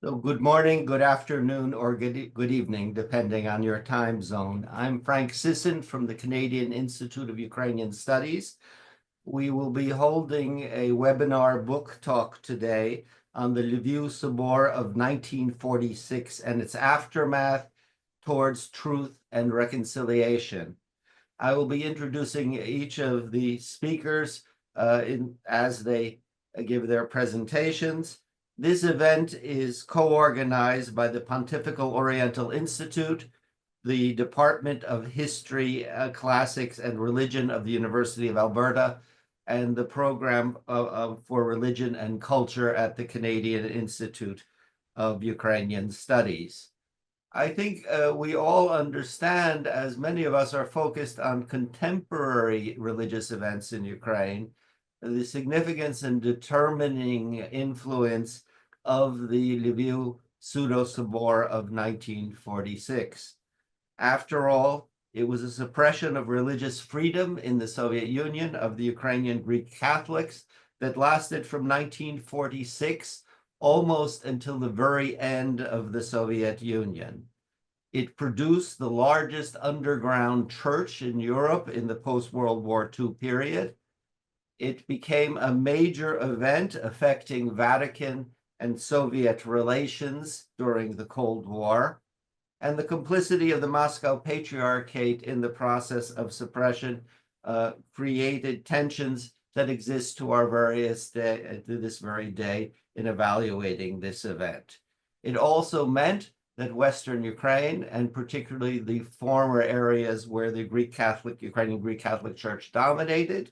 So good morning, good afternoon, or good evening, depending on your time zone. I'm Frank Sisson from the Canadian Institute of Ukrainian Studies. We will be holding a webinar book talk today on the Lviv Sobor of 1946 and its aftermath towards truth and reconciliation. I will be introducing each of the speakers as they give their presentations. This event is co-organized by the Pontifical Oriental Institute, the Department of History, Classics, and Religion of the University of Alberta, and the Program for Religion and Culture at the Canadian Institute of Ukrainian Studies. I think we all understand, as many of us are focused on contemporary religious events in Ukraine, the significance and determining influence of the Lviv Sobor of 1946. After all, it was a suppression of religious freedom in the Soviet Union of the Ukrainian Greek Catholics that lasted from 1946 almost until the very end of the Soviet Union. It produced the largest underground church in Europe in the post-World War II period. It became a major event affecting Vatican and Soviet relations during the Cold War, and the complicity of the Moscow Patriarchate in the process of suppression created tensions that exist to this very day in evaluating this event. It also meant that Western Ukraine, and particularly the former areas where the Ukrainian Greek Catholic Church dominated,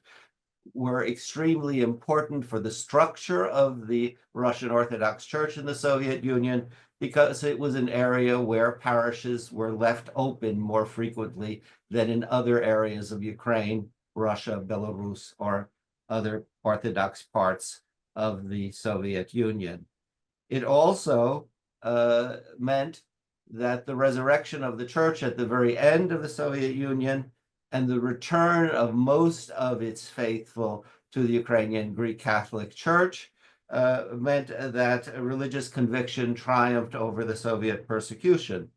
were extremely important for the structure of the Russian Orthodox Church in the Soviet Union, because it was an area where parishes were left open more frequently than in other areas of Ukraine, Russia, Belarus, or other Orthodox parts of the Soviet Union. It also meant that the resurrection of the church at the very end of the Soviet Union and the return of most of its faithful to the Ukrainian Greek Catholic Church meant that religious conviction triumphed over the Soviet persecution.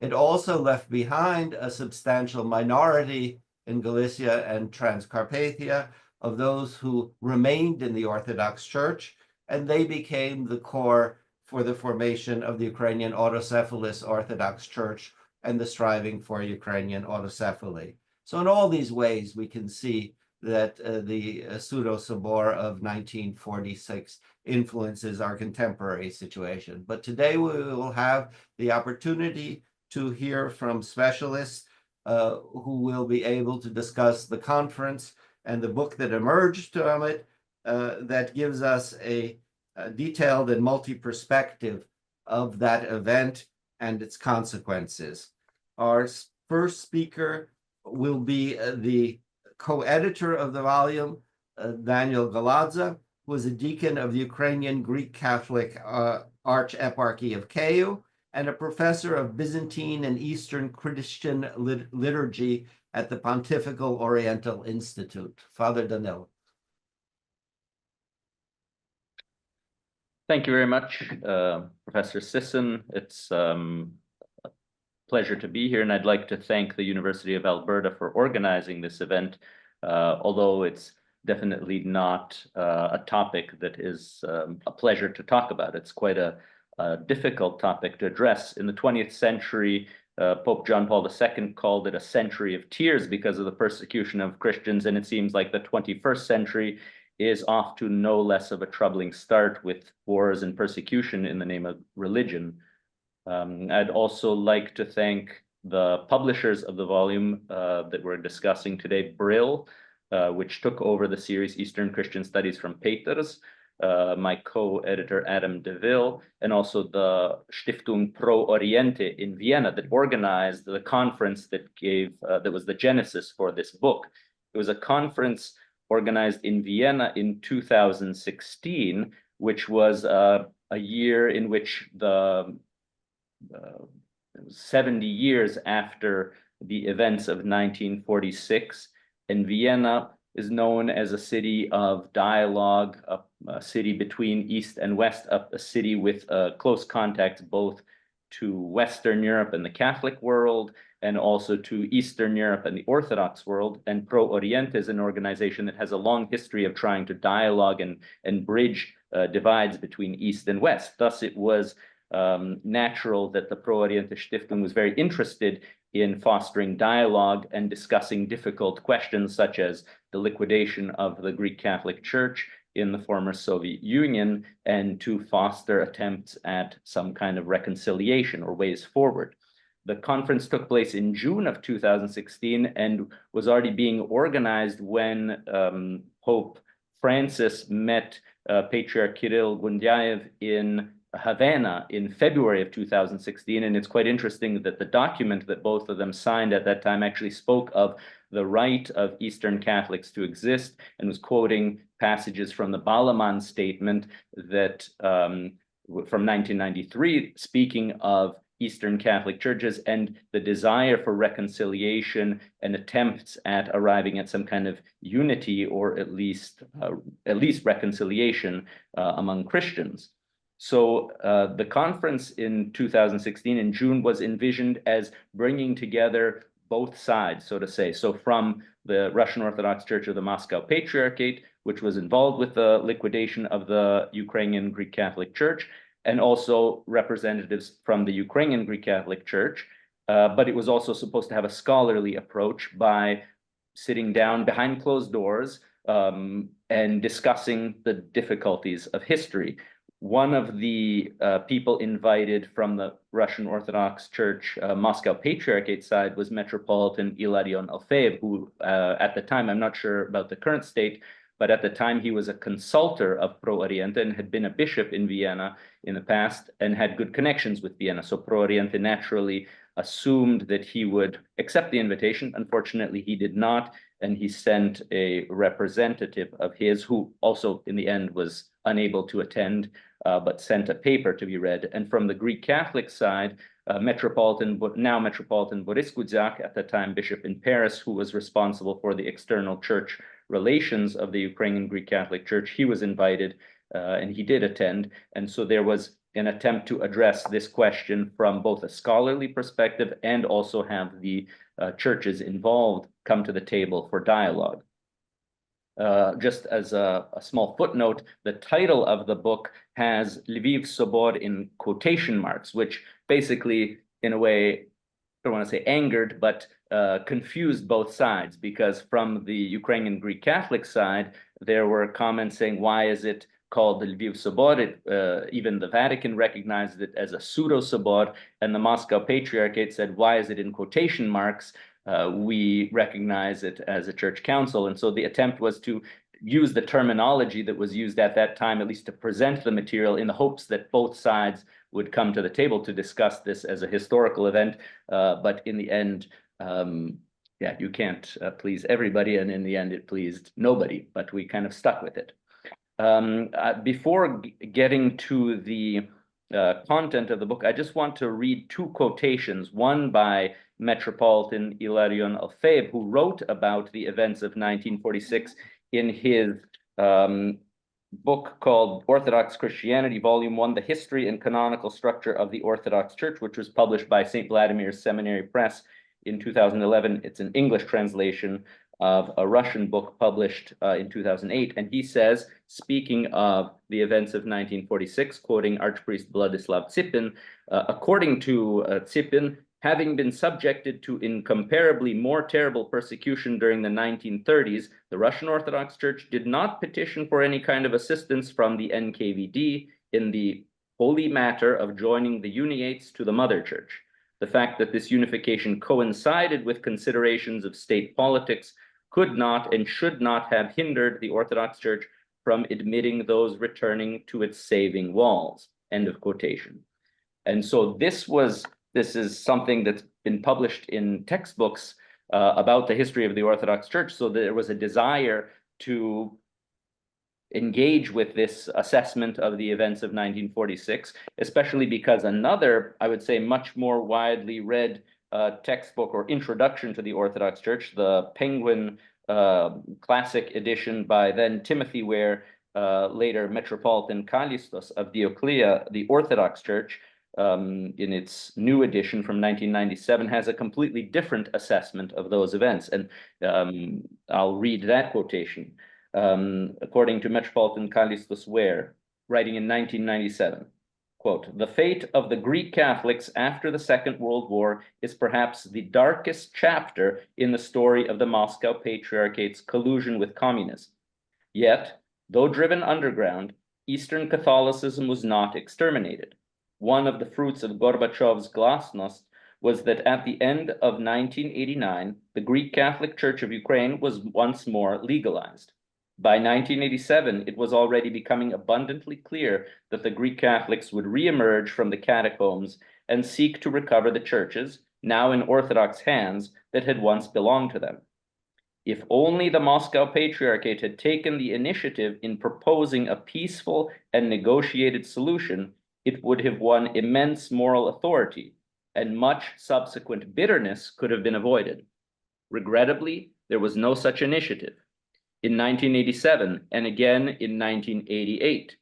It also left behind a substantial minority in Galicia and Transcarpathia of those who remained in the Orthodox Church, and they became the core for the formation of the Ukrainian autocephalous Orthodox Church and the striving for Ukrainian autocephaly. So in all these ways, we can see that the pseudo-Sobor of 1946 influences our contemporary situation. But today we will have the opportunity to hear from specialists who will be able to discuss the conference and the book that emerged from it that gives us a detailed and multi-perspective of that event and its consequences. Our first speaker will be the co-editor of the volume, Daniel Galadza, who is a deacon of the Ukrainian Greek Catholic Archeparchy of Kyiv and a professor of Byzantine and Eastern Christian liturgy at the Pontifical Oriental Institute. Father Daniel. Thank you very much, Professor Sisson. It's pleasure to be here, and I'd like to thank the University of Alberta for organizing this event, although it's definitely not a topic that is a pleasure to talk about. It's quite a difficult topic to address. In the 20th century, Pope John Paul II called it a century of tears because of the persecution of Christians, and it seems like the 21st century is off to no less of a troubling start with wars and persecution in the name of religion. I'd also like to thank the publishers of the volume that we're discussing today, Brill, which took over the series Eastern Christian Studies from Peters, my co-editor Adam DeVille, and also the Stiftung Pro Oriente in Vienna that organized the conference that was the genesis for this book. It was a conference organized in Vienna in 2016, which was a year in which it was 70 years after the events of 1946, and Vienna is known as a city of dialogue, a city between East and West, a city with close contacts both to Western Europe and the Catholic world, and also to Eastern Europe and the Orthodox world. And Pro Oriente is an organization that has a long history of trying to dialogue and bridge divides between East and West. Thus, it was natural that the Pro Oriente Stiftung was very interested in fostering dialogue and discussing difficult questions such as the liquidation of the Greek Catholic Church in the former Soviet Union, and to foster attempts at some kind of reconciliation or ways forward. The conference took place in June of 2016 and was already being organized when Pope Francis met Patriarch Kirill Gundyaev in Havana in February of 2016. And it's quite interesting that the document that both of them signed at that time actually spoke of the right of Eastern Catholics to exist, and was quoting passages from the Balaman statement that from 1993, speaking of Eastern Catholic churches and the desire for reconciliation and attempts at arriving at some kind of unity, or at least reconciliation among Christians. So the conference in 2016 in June was envisioned as bringing together both sides, so to say. So from the Russian Orthodox Church of the Moscow Patriarchate, which was involved with the liquidation of the Ukrainian Greek-Catholic Church, and also representatives from the Ukrainian Greek-Catholic Church. But it was also supposed to have a scholarly approach by sitting down behind closed doors and discussing the difficulties of history. One of the people invited from the Russian Orthodox Church Moscow Patriarchate side was Metropolitan Ilarion Alfeev, who at the time, I'm not sure about the current state, but at the time he was a consultor of Pro Oriente and had been a bishop in Vienna in the past and had good connections with Vienna. So Pro Oriente naturally assumed that he would accept the invitation. Unfortunately, he did not, and he sent a representative of his, who also in the end was unable to attend, but sent a paper to be read. And from the Greek Catholic side, now Metropolitan Boris Gudzak, at the time bishop in Paris, who was responsible for the external church relations of the Ukrainian Greek Catholic Church, he was invited and he did attend. And so there was an attempt to address this question from both a scholarly perspective and also have the churches involved come to the table for dialogue. Just as a small footnote, the title of the book has Lviv Sobor in quotation marks, which basically, in a way, I don't want to say angered, but confused both sides, because from the Ukrainian Greek Catholic side, there were comments saying, why is it called the Lviv Sobor? Even the Vatican recognized it as a pseudo-Sobor, and the Moscow Patriarchate said, why is it in quotation marks? We recognize it as a church council. And so the attempt was to use the terminology that was used at that time, at least to present the material, in the hopes that both sides would come to the table to discuss this as a historical event. But in the end, yeah, you can't please everybody. And in the end, it pleased nobody, but we kind of stuck with it. Before getting to the content of the book, I just want to read two quotations, one by Metropolitan Ilarion Alfeev, who wrote about the events of 1946 in his book called Orthodox Christianity, Volume 1, The History and Canonical Structure of the Orthodox Church, which was published by St. Vladimir's Seminary Press in 2011. It's an English translation of a Russian book published in 2008. And he says, speaking of the events of 1946, quoting Archpriest Vladislav Tsipin, according to Tsipin, having been subjected to incomparably more terrible persecution during the 1930s, the Russian Orthodox Church did not petition for any kind of assistance from the NKVD in the holy matter of joining the uniates to the Mother Church. The fact that this unification coincided with considerations of state politics could not and should not have hindered the Orthodox Church from admitting those returning to its saving walls. End of quotation. And so this is something that's been published in textbooks about the history of the Orthodox Church. So there was a desire to engage with this assessment of the events of 1946, especially because another, I would say, much more widely read textbook or introduction to the Orthodox Church, the Penguin classic edition by then Timothy Ware, later Metropolitan Kallistos of Dioclea, the Orthodox Church, in its new edition from 1997, has a completely different assessment of those events. And I'll read that quotation. According to Metropolitan Kallistos Ware, writing in 1997, quote, "The fate of the Greek Catholics after the Second World War is perhaps the darkest chapter in the story of the Moscow Patriarchate's collusion with communism. Yet, though driven underground, Eastern Catholicism was not exterminated. One of the fruits of Gorbachev's glasnost was that at the end of 1989, the Greek Catholic Church of Ukraine was once more legalized. By 1987, it was already becoming abundantly clear that the Greek Catholics would reemerge from the catacombs and seek to recover the churches, now in Orthodox hands, that had once belonged to them. If only the Moscow Patriarchate had taken the initiative in proposing a peaceful and negotiated solution, it would have won immense moral authority, and much subsequent bitterness could have been avoided. Regrettably, there was no such initiative. In 1987 and again in 1988,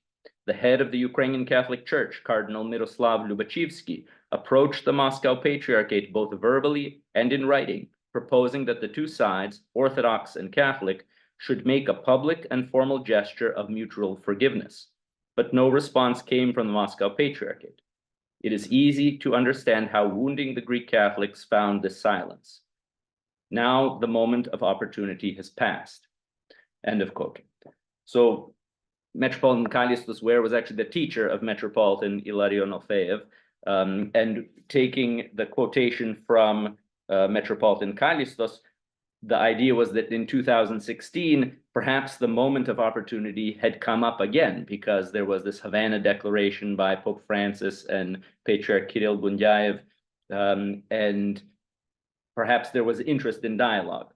the head of the Ukrainian Catholic Church, Cardinal Myroslav Lubachevsky, approached the Moscow Patriarchate both verbally and in writing, proposing that the two sides, Orthodox and Catholic, should make a public and formal gesture of mutual forgiveness. But no response came from the Moscow Patriarchate. It is easy to understand how wounding the Greek Catholics found this silence. Now the moment of opportunity has passed." End of quote. So Metropolitan Kallistos Ware was actually the teacher of Metropolitan Ilarion Ofeev, and taking the quotation from Metropolitan Kallistos, the idea was that in 2016, perhaps the moment of opportunity had come up again, because there was this Havana Declaration by Pope Francis and Patriarch Kirill Gundyaev, and perhaps there was interest in dialogue.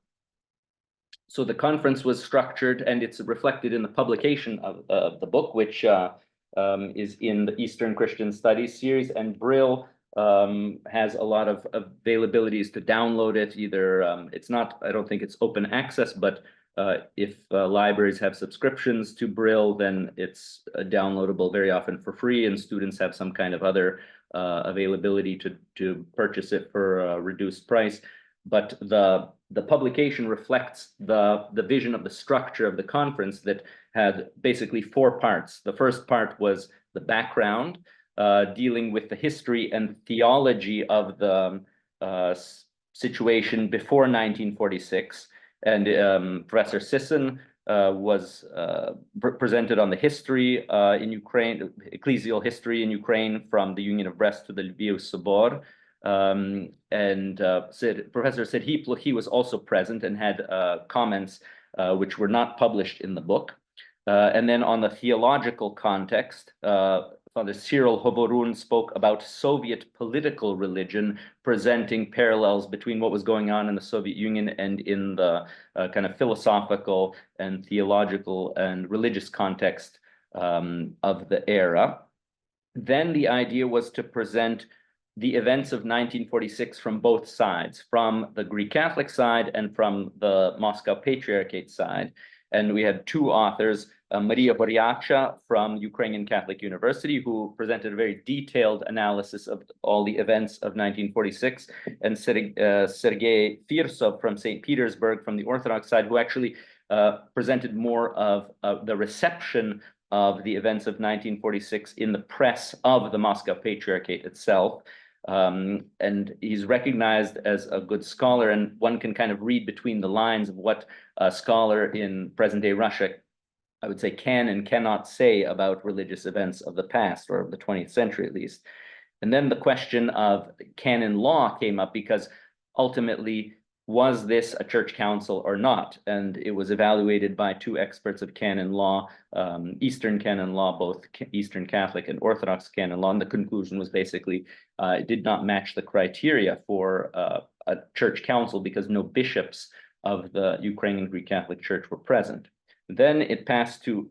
So the conference was structured, and it's reflected in the publication of the book, which is in the Eastern Christian Studies series, and Brill has a lot of availabilities to download it. Either it's not, I don't think it's open access, but if libraries have subscriptions to Brill, then it's downloadable very often for free, and students have some kind of other availability to purchase it for a reduced price. But the publication reflects the vision of the structure of the conference that had basically four parts. The first part was the background, dealing with the history and theology of the situation before 1946. And Professor Sisson was presented on the history in Ukraine, ecclesial history in Ukraine from the Union of Brest to the Lviv Sobor. Professor Sedhiplo, was also present and had comments which were not published in the book. And then on the theological context, Father Cyril Hovorun spoke about Soviet political religion, presenting parallels between what was going on in the Soviet Union and in the kind of philosophical and theological and religious context of the era. Then the idea was to present the events of 1946 from both sides, from the Greek Catholic side and from the Moscow Patriarchate side. And we had two authors, Maria Boryacha from Ukrainian Catholic University, who presented a very detailed analysis of all the events of 1946, and Sergei Firsov from St. Petersburg from the Orthodox side, who actually presented more of the reception of the events of 1946 in the press of the Moscow Patriarchate itself. And he's recognized as a good scholar, and one can kind of read between the lines of what a scholar in present-day Russia, I would say, can and cannot say about religious events of the past, or of the 20th century at least. And then the question of canon law came up, because ultimately, was this a church council or not? And it was evaluated by two experts of canon law, Eastern canon law, both Eastern Catholic and Orthodox canon law. And the conclusion was basically it did not match the criteria for a church council, because no bishops of the Ukrainian Greek Catholic Church were present. Then it passed to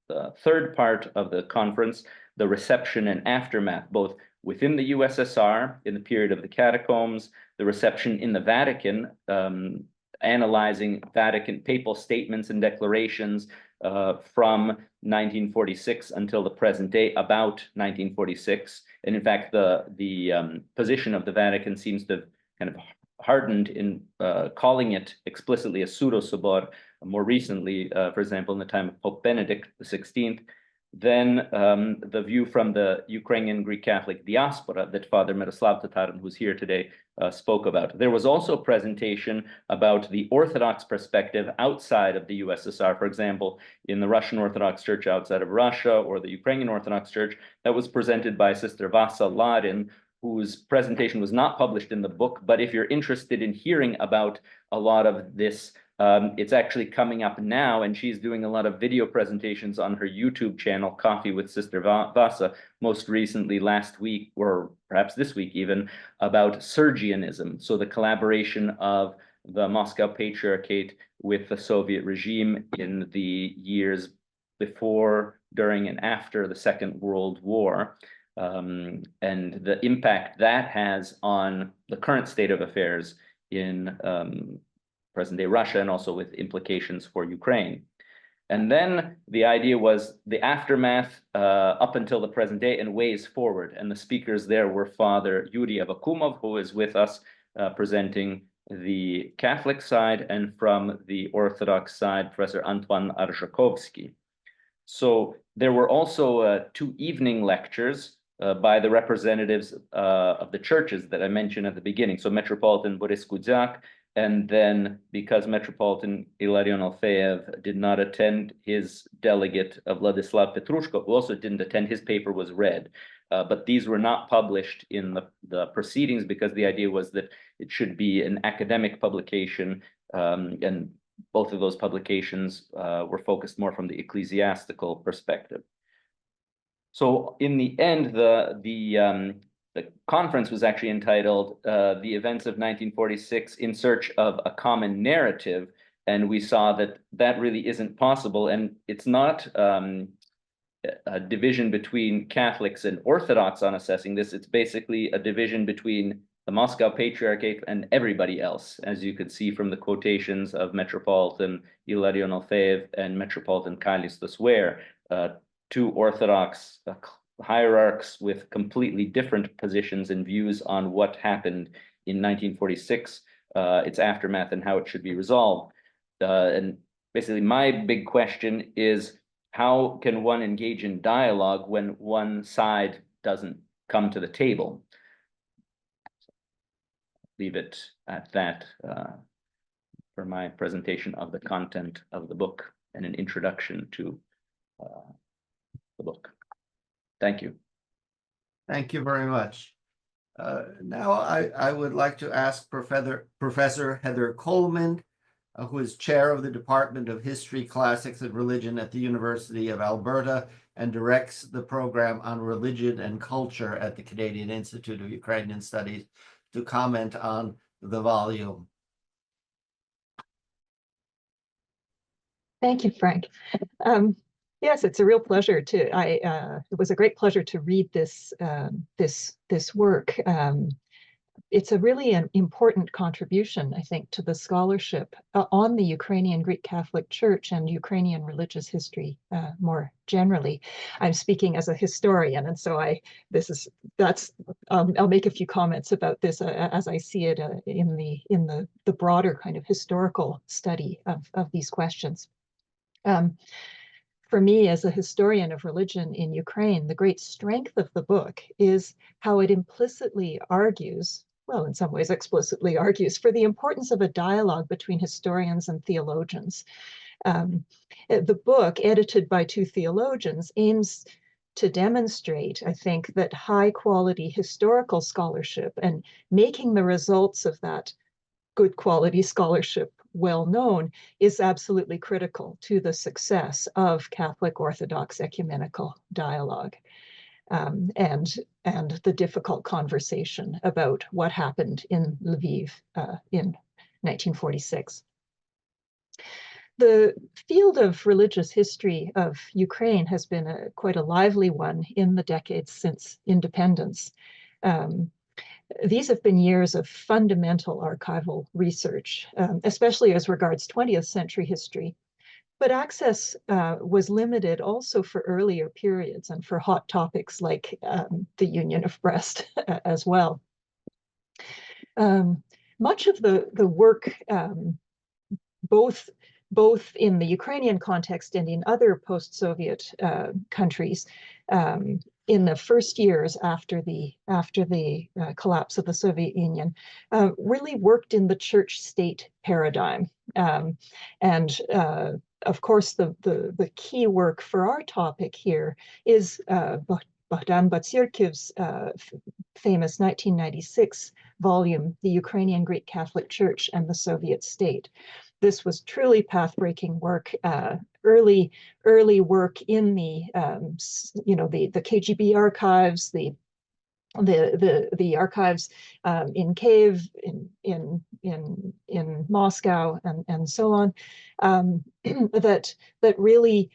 the third part of the conference, the reception and aftermath, both within the USSR in the period of the catacombs, the reception in the Vatican analyzing Vatican papal statements and declarations from 1946 until the present day about 1946. And in fact, the position of the Vatican seems to have kind of hardened in calling it explicitly a pseudo-sobor more recently, for example, in the time of Pope Benedict XVI. Then the view from the Ukrainian Greek-Catholic diaspora that Father Miroslav Tatarin, who's here today, spoke about. There was also a presentation about the Orthodox perspective outside of the USSR, for example, in the Russian Orthodox Church outside of Russia or the Ukrainian Orthodox Church, that was presented by Sister Vasa Larin, whose presentation was not published in the book. But if you're interested in hearing about a lot of this, it's actually coming up now, and she's doing a lot of video presentations on her YouTube channel, Coffee with Sister Vasa, most recently last week, or perhaps this week even, about Sergianism. So the collaboration of the Moscow Patriarchate with the Soviet regime in the years before, during, and after the Second World War, and the impact that has on the current state of affairs in present-day Russia, and also with implications for Ukraine. And then the idea was the aftermath up until the present day and ways forward. And the speakers there were Father Yuri Avakumov, who is with us presenting the Catholic side, and from the Orthodox side, Professor Antoine Arzhakovsky. So there were also 2 evening lectures by the representatives of the churches that I mentioned at the beginning. So Metropolitan Boris Kudzyak, and then because Metropolitan Ilarion Alfeyev did not attend, his delegate Vladislav Petrushko, who also didn't attend, his paper was read. But these were not published in the proceedings because the idea was that it should be an academic publication, and both of those publications were focused more from the ecclesiastical perspective. So in the end, the conference was actually entitled The Events of 1946 in Search of a Common Narrative, and we saw that that really isn't possible, and it's not a division between Catholics and Orthodox on assessing this. It's basically a division between the Moscow Patriarchate and everybody else, as you could see from the quotations of Metropolitan Ilarion Alfeyev and Metropolitan Kailis Ware, 2 Orthodox hierarchs with completely different positions and views on what happened in 1946, its aftermath, and how it should be resolved. And basically, my big question is, how can one engage in dialogue when one side doesn't come to the table? Leave it at that for my presentation of the content of the book and an introduction to the book. Thank you. Thank you very much. Now I would like to ask Professor Heather Coleman, who is chair of the Department of History, Classics, and Religion at the University of Alberta and directs the program on religion and culture at the Canadian Institute of Ukrainian Studies, to comment on the volume. Thank you, Frank. Yes, it's a real pleasure to. It was a great pleasure to read this this work. It's a really an important contribution, I think, to the scholarship on the Ukrainian Greek-Catholic Church and Ukrainian religious history more generally. I'm speaking as a historian, and so I'll make a few comments about this as I see it in the broader kind of historical study of these questions. For me, as a historian of religion in Ukraine, the great strength of the book is how it implicitly argues, well, in some ways explicitly argues, for the importance of a dialogue between historians and theologians. The book, edited by 2 theologians, aims to demonstrate, I think, that high-quality historical scholarship and making the results of that good quality scholarship well known is absolutely critical to the success of Catholic Orthodox ecumenical dialogue, and the difficult conversation about what happened in Lviv in 1946. The field of religious history of Ukraine has been quite a lively one in the decades since independence. these have been years of fundamental archival research, especially as regards 20th century history. But access was limited also for earlier periods and for hot topics like the Union of Brest as well. Much of the work, both in the Ukrainian context and in other post-Soviet countries, in the first years after the collapse of the Soviet Union, really worked in the church-state paradigm. And of course, the key work for our topic here is Bogdan Batsirkiv's famous 1996 volume, The Ukrainian Greco-Catholic Church and the Soviet State. This was truly path-breaking work, early work in the the KGB archives, the archives in Kiev, in Moscow, and so on, that really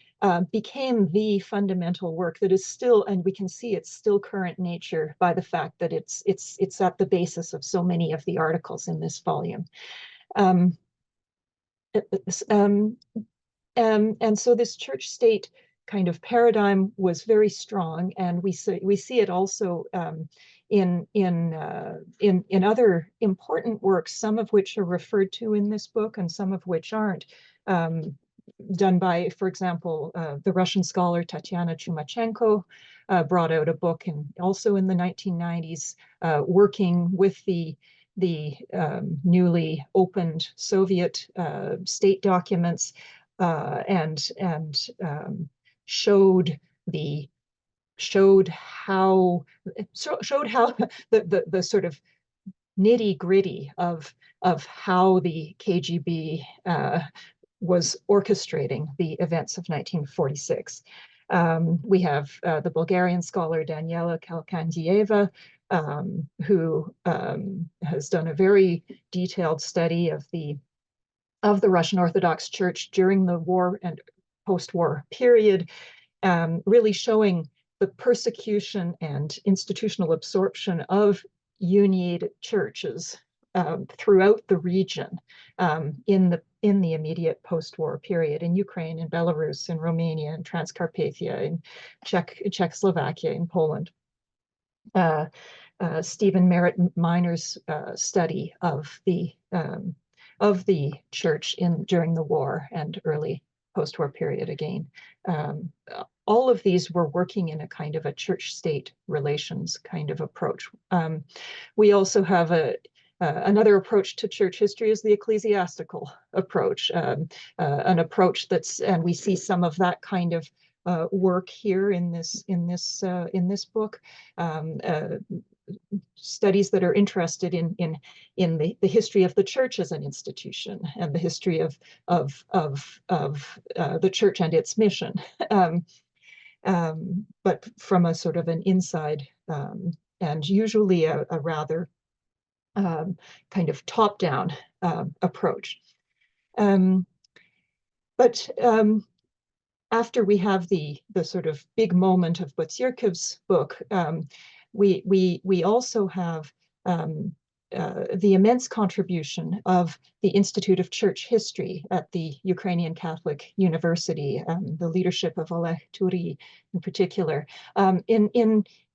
became the fundamental work that is still, and we can see its still current nature by the fact that it's at the basis of so many of the articles in this volume. And so this church-state kind of paradigm was very strong, and we see it also in other important works, some of which are referred to in this book and some of which aren't, done by, for example, the Russian scholar Tatiana Chumachenko brought out a book also in the 1990s, working with the newly opened Soviet state documents, and showed how the sort of nitty-gritty of how the KGB was orchestrating the events of 1946. We have the Bulgarian scholar Daniela Kalkandieva, who has done a very detailed study of the Russian Orthodox Church during the war and post-war period, really showing the persecution and institutional absorption of uniated churches throughout the region in the immediate post-war period, in Ukraine, in Belarus, in Romania, in Transcarpathia, in Czechoslovakia, in Poland. Stephen Merritt Miner's study of the church during the war and early post-war period again. All of these were working in a kind of a church-state relations kind of approach. We also have another approach to church history is the ecclesiastical approach, an approach and we see some of that kind of work here in this book. Studies that are interested in the history of the church as an institution and the history of the church and its mission, but from a sort of an inside and usually a rather kind of top-down approach. But after we have the sort of big moment of Batsirkiv's book, we also have the immense contribution of the Institute of Church History at the Ukrainian Catholic University, the leadership of Oleg Turi in particular,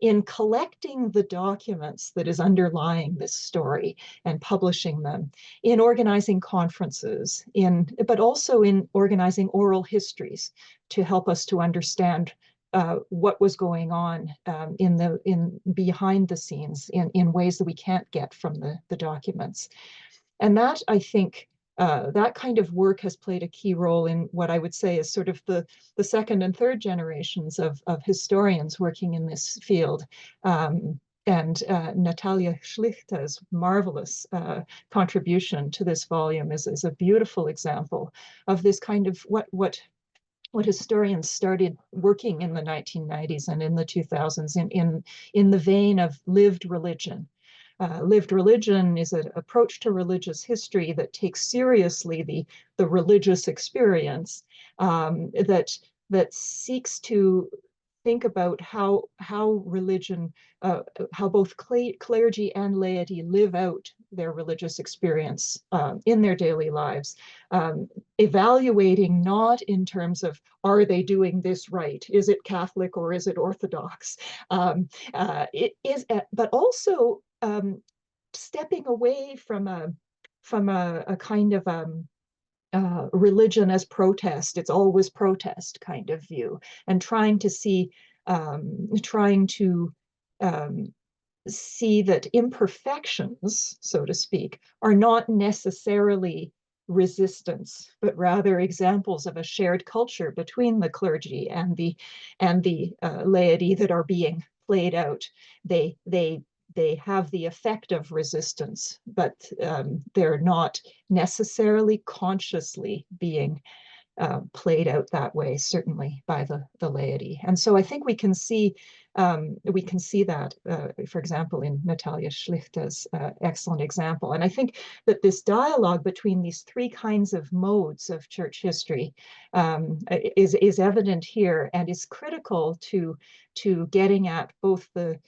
in collecting the documents that is underlying this story and publishing them, in organizing conferences, but also in organizing oral histories to help us to understand what was going on behind the scenes in ways that we can't get from the documents. And that, I think, that kind of work has played a key role in what I would say is sort of the second and third generations of historians working in this field. And Natalia Schlichta's marvelous contribution to this volume is a beautiful example of this kind of what historians started working in the 1990s and in the 2000s in the vein of lived religion. Lived religion is an approach to religious history that takes seriously the religious experience, that seeks to think about how religion, how both clergy and laity live out their religious experience in their daily lives, evaluating not in terms of, are they doing this right? Is it Catholic or is it Orthodox? It is, but also stepping away from a kind of religion as protest, it's always protest kind of view, and trying to see see that imperfections, so to speak, are not necessarily resistance, but rather examples of a shared culture between the clergy and the laity that are being played out. They have the effect of resistance, but they're not necessarily consciously being played out that way, certainly by the laity. And so I think we can see that, for example, in Natalia Schlichter's excellent example. And I think that this dialogue between these three kinds of modes of church history is evident here and is critical to getting at both the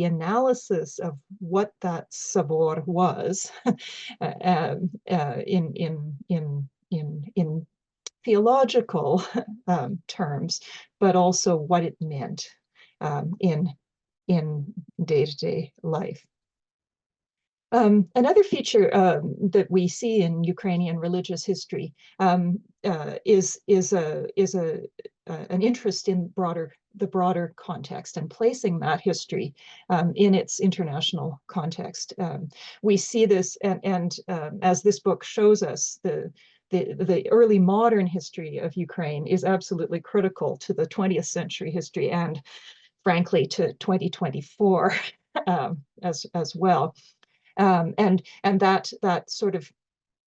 analysis of what that Sobor was in theological terms, but also what it meant in day-to-day life. Another feature that we see in Ukrainian religious history is an interest in the broader context and placing that history in its international context. We see this, and as this book shows us, the early modern history of Ukraine is absolutely critical to the 20th century history and, frankly, to 2024 as well. And that sort of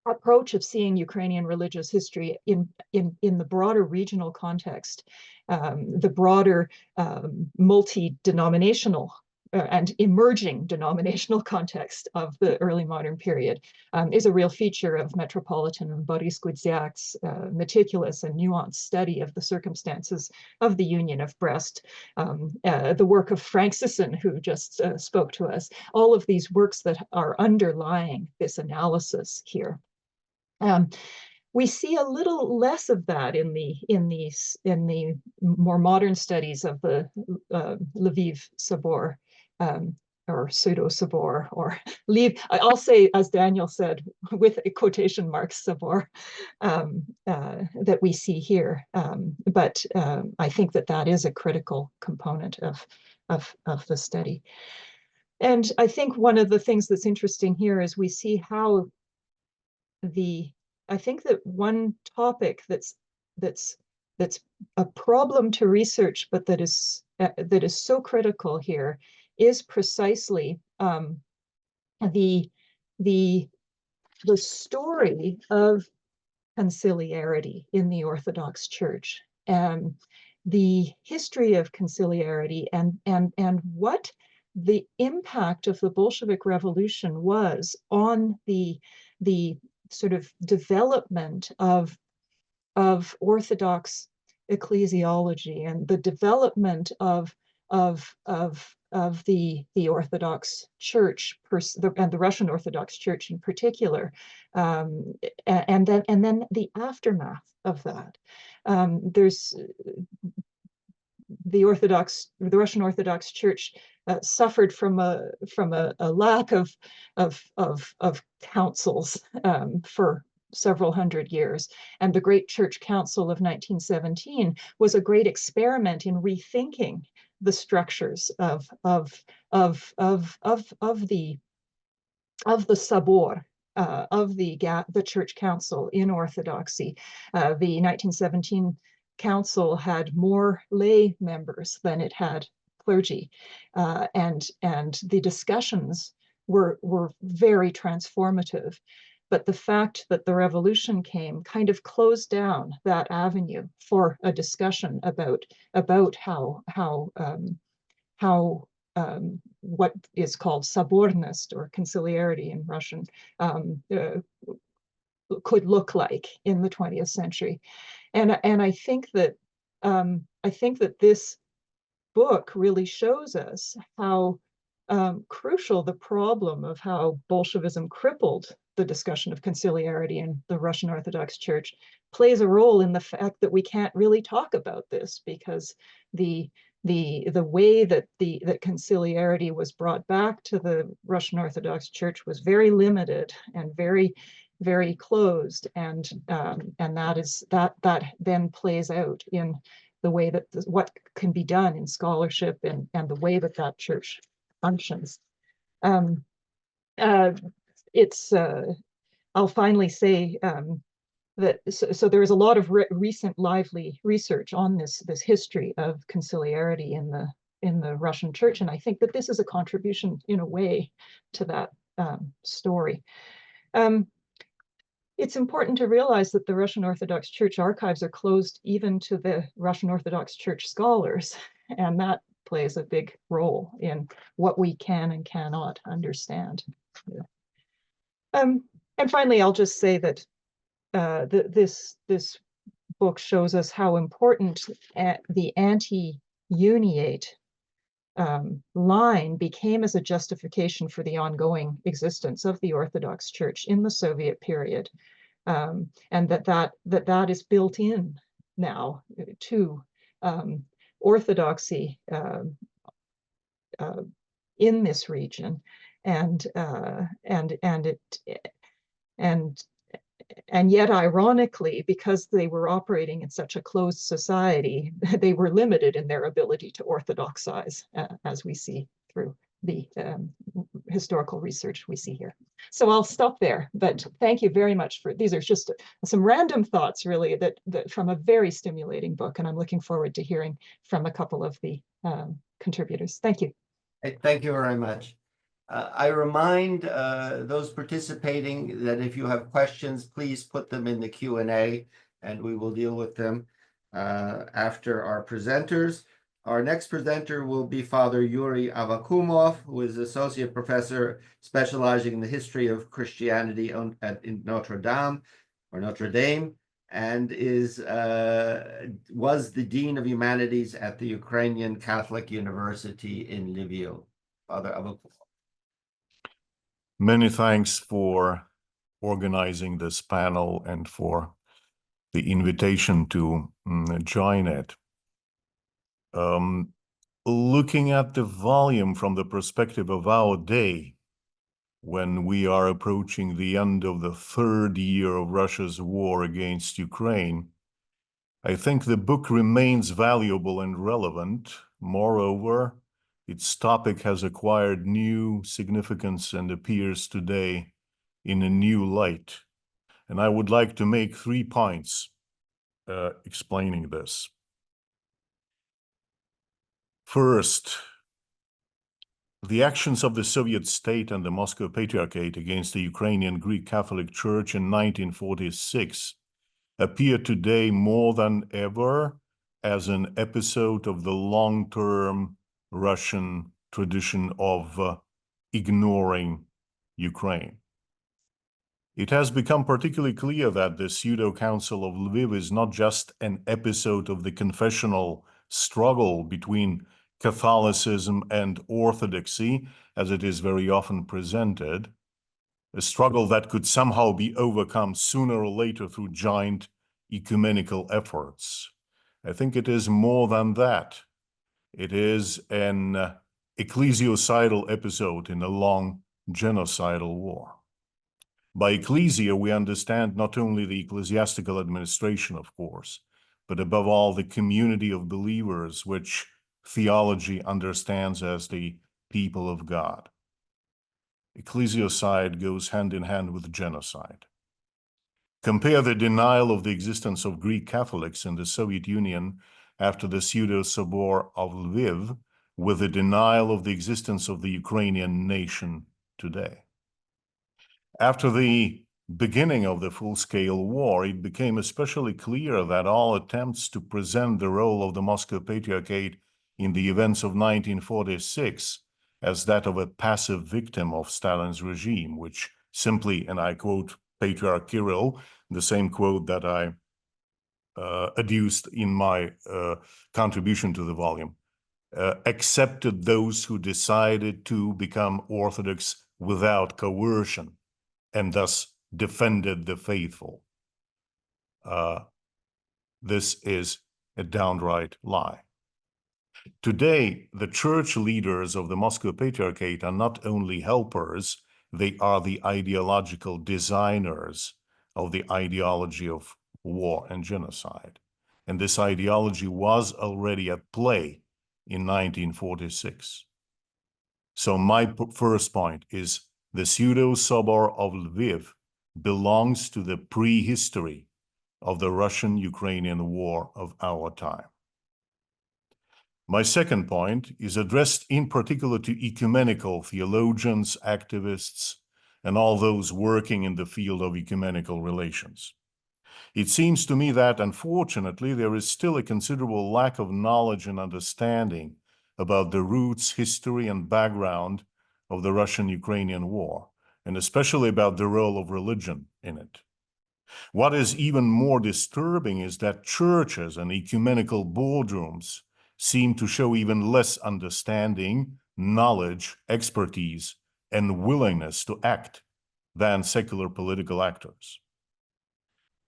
approach of seeing Ukrainian religious history in the broader regional context, the broader multi-denominational and emerging denominational context of the early modern period is a real feature of Metropolitan Boris Gudziak's meticulous and nuanced study of the circumstances of the Union of Brest, the work of Frank Sisson, who just spoke to us, all of these works that are underlying this analysis here. We see a little less of that in the more modern studies of the Lviv Sobor, or pseudo Sobor, or I'll say, as Daniel said, with quotation marks, Sobor, that we see here. But I think that is a critical component of the study. And I think one of the things that's interesting here is we see how I think that one topic that's a problem to research, but that is so critical here, is precisely the story of conciliarity in the Orthodox Church, the history of conciliarity, and what the impact of the Bolshevik Revolution was on the sort of development of Orthodox ecclesiology and the development of the Orthodox Church and the Russian Orthodox Church in particular, and then the aftermath of that. There's the Russian Orthodox Church suffered from a lack of councils for several hundred years, and the Great Church Council of 1917 was a great experiment in rethinking the structures of the Sobor, of the Church Council in Orthodoxy. The 1917 council had more lay members than it had clergy, and the discussions were very transformative. But the fact that the revolution came kind of closed down that avenue for a discussion about how what is called sobornost, or conciliarity in Russian, could look like in the 20th century. And I think that I think that this book really shows us how crucial the problem of how Bolshevism crippled the discussion of conciliarity in the Russian Orthodox Church plays a role in the fact that we can't really talk about this, because the way that that conciliarity was brought back to the Russian Orthodox Church was very limited and very closed, and that then plays out in the way that what can be done in scholarship and the way that that church functions. I'll finally say that so there is a lot of recent lively research on this history of conciliarity in the Russian Church, and I think that this is a contribution in a way to that story. It's important to realize that the Russian Orthodox Church archives are closed even to the Russian Orthodox Church scholars, and that plays a big role in what we can and cannot understand. And finally, I'll just say that this book shows us how important the anti-uniate line became as a justification for the ongoing existence of the Orthodox Church in the Soviet period, and that is built in now to orthodoxy in this region, and yet, ironically, because they were operating in such a closed society, they were limited in their ability to orthodoxize, as we see through the historical research we see here. So I'll stop there, but thank you very much for, these are just some random thoughts, really, that from a very stimulating book, and I'm looking forward to hearing from a couple of the contributors. Thank you. Thank you very much. I remind those participating that if you have questions, please put them in the Q&A, and we will deal with them after our presenters. Our next presenter will be Father Yuri Avakumov, who is Associate Professor specializing in the history of Christianity in Notre Dame, and was the Dean of Humanities at the Ukrainian Catholic University in Lviv. Father Avakumov. Many thanks for organizing this panel and for the invitation to join it. Looking at the volume from the perspective of our day, when we are approaching the end of the third year of Russia's war against Ukraine, I think the book remains valuable and relevant. Moreover, its topic has acquired new significance and appears today in a new light. And I would like to make 3 points explaining this. First, the actions of the Soviet state and the Moscow Patriarchate against the Ukrainian Greek-Catholic Church in 1946 appear today more than ever as an episode of the long-term Russian tradition of ignoring Ukraine. It has become particularly clear that the Pseudo-Council of Lviv is not just an episode of the confessional struggle between Catholicism and Orthodoxy, as it is very often presented, a struggle that could somehow be overcome sooner or later through giant ecumenical efforts. I think it is more than that. It is an ecclesiacidal episode in a long genocidal war. By ecclesia, we understand not only the ecclesiastical administration, of course, but above all the community of believers, which theology understands as the people of God. Ecclesiocide goes hand in hand with genocide. Compare the denial of the existence of Greek Catholics in the Soviet Union after the Pseudo-Sobor of Lviv with the denial of the existence of the Ukrainian nation today. After the beginning of the full-scale war, it became especially clear that all attempts to present the role of the Moscow Patriarchate in the events of 1946 as that of a passive victim of Stalin's regime, which simply, and I quote Patriarch Kirill, the same quote that I adduced in my contribution to the volume, accepted those who decided to become Orthodox without coercion and thus defended the faithful. This is a downright lie. Today, the church leaders of the Moscow Patriarchate are not only helpers, they are the ideological designers of the ideology of war and genocide. And this ideology was already at play in 1946. So my first point is the pseudo-Sobor of Lviv belongs to the prehistory of the Russian-Ukrainian war of our time. My second point is addressed in particular to ecumenical theologians, activists, and all those working in the field of ecumenical relations. It seems to me that, unfortunately, there is still a considerable lack of knowledge and understanding about the roots, history, and background of the Russian-Ukrainian war, and especially about the role of religion in it. What is even more disturbing is that churches and ecumenical boardrooms seem to show even less understanding, knowledge, expertise, and willingness to act than secular political actors.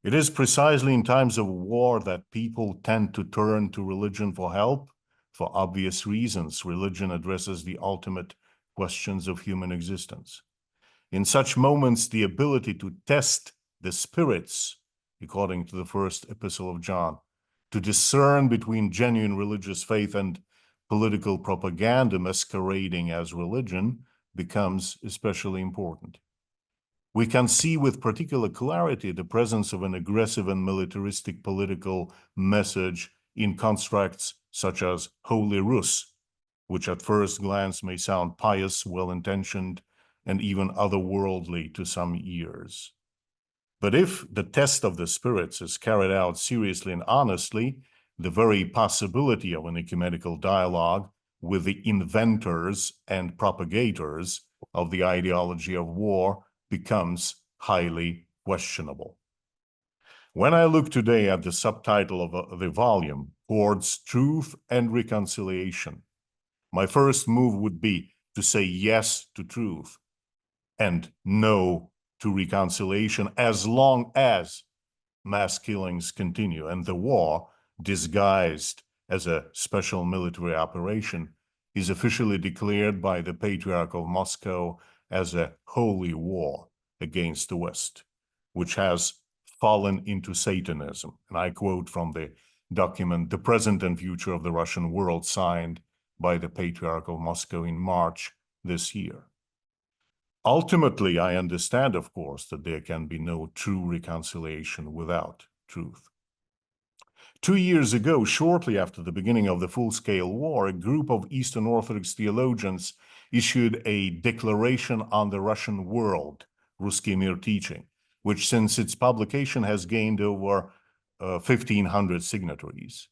It is precisely in times of war that people tend to turn to religion for help. For obvious reasons, religion addresses the ultimate questions of human existence. In such moments, the ability to test the spirits, according to the first epistle of John, to discern between genuine religious faith and political propaganda masquerading as religion becomes especially important. We can see with particular clarity the presence of an aggressive and militaristic political message in constructs such as Holy Rus, which at first glance may sound pious, well-intentioned, and even otherworldly to some ears. But if the test of the spirits is carried out seriously and honestly, the very possibility of an ecumenical dialogue with the inventors and propagators of the ideology of war becomes highly questionable. When I look today at the subtitle of the volume, Towards Truth and Reconciliation, my first move would be to say yes to truth and no to reconciliation as long as mass killings continue and the war, disguised as a special military operation, is officially declared by the Patriarch of Moscow as a holy war against the West, which has fallen into Satanism. And I quote from the document, The Present and Future of the Russian World, signed by the Patriarch of Moscow in March this year. Ultimately, I understand, of course, that there can be no true reconciliation without truth. 2 years ago, shortly after the beginning of the full-scale war, a group of Eastern Orthodox theologians issued a declaration on the Russian world, Ruski Mir teaching, which since its publication has gained over 1,500 signatories.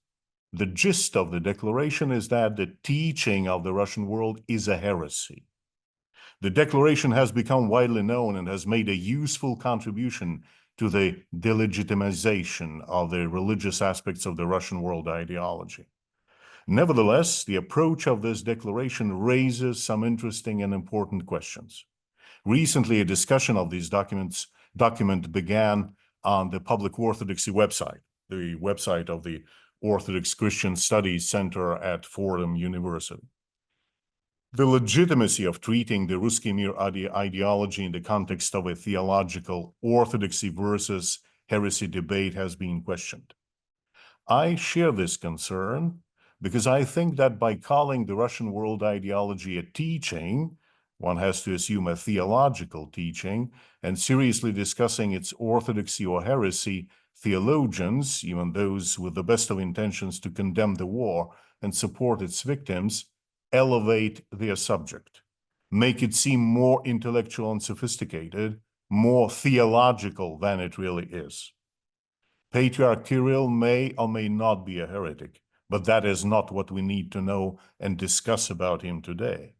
The gist of the declaration is that the teaching of the Russian world is a heresy. The declaration has become widely known and has made a useful contribution to the delegitimization of the religious aspects of the Russian world ideology. Nevertheless, the approach of this declaration raises some interesting and important questions. Recently, a discussion of these document began on the Public Orthodoxy website, the website of the Orthodox Christian Studies Center at Fordham University. The legitimacy of treating the Ruski Mir ideology in the context of a theological orthodoxy versus heresy debate has been questioned. I share this concern because I think that by calling the Russian world ideology a teaching, one has to assume a theological teaching, and seriously discussing its orthodoxy or heresy, theologians, even those with the best of intentions to condemn the war and support its victims, elevate their subject, make it seem more intellectual and sophisticated, more theological than it really is. Patriarch Kirill may or may not be a heretic, but that is not what we need to know and discuss about him today.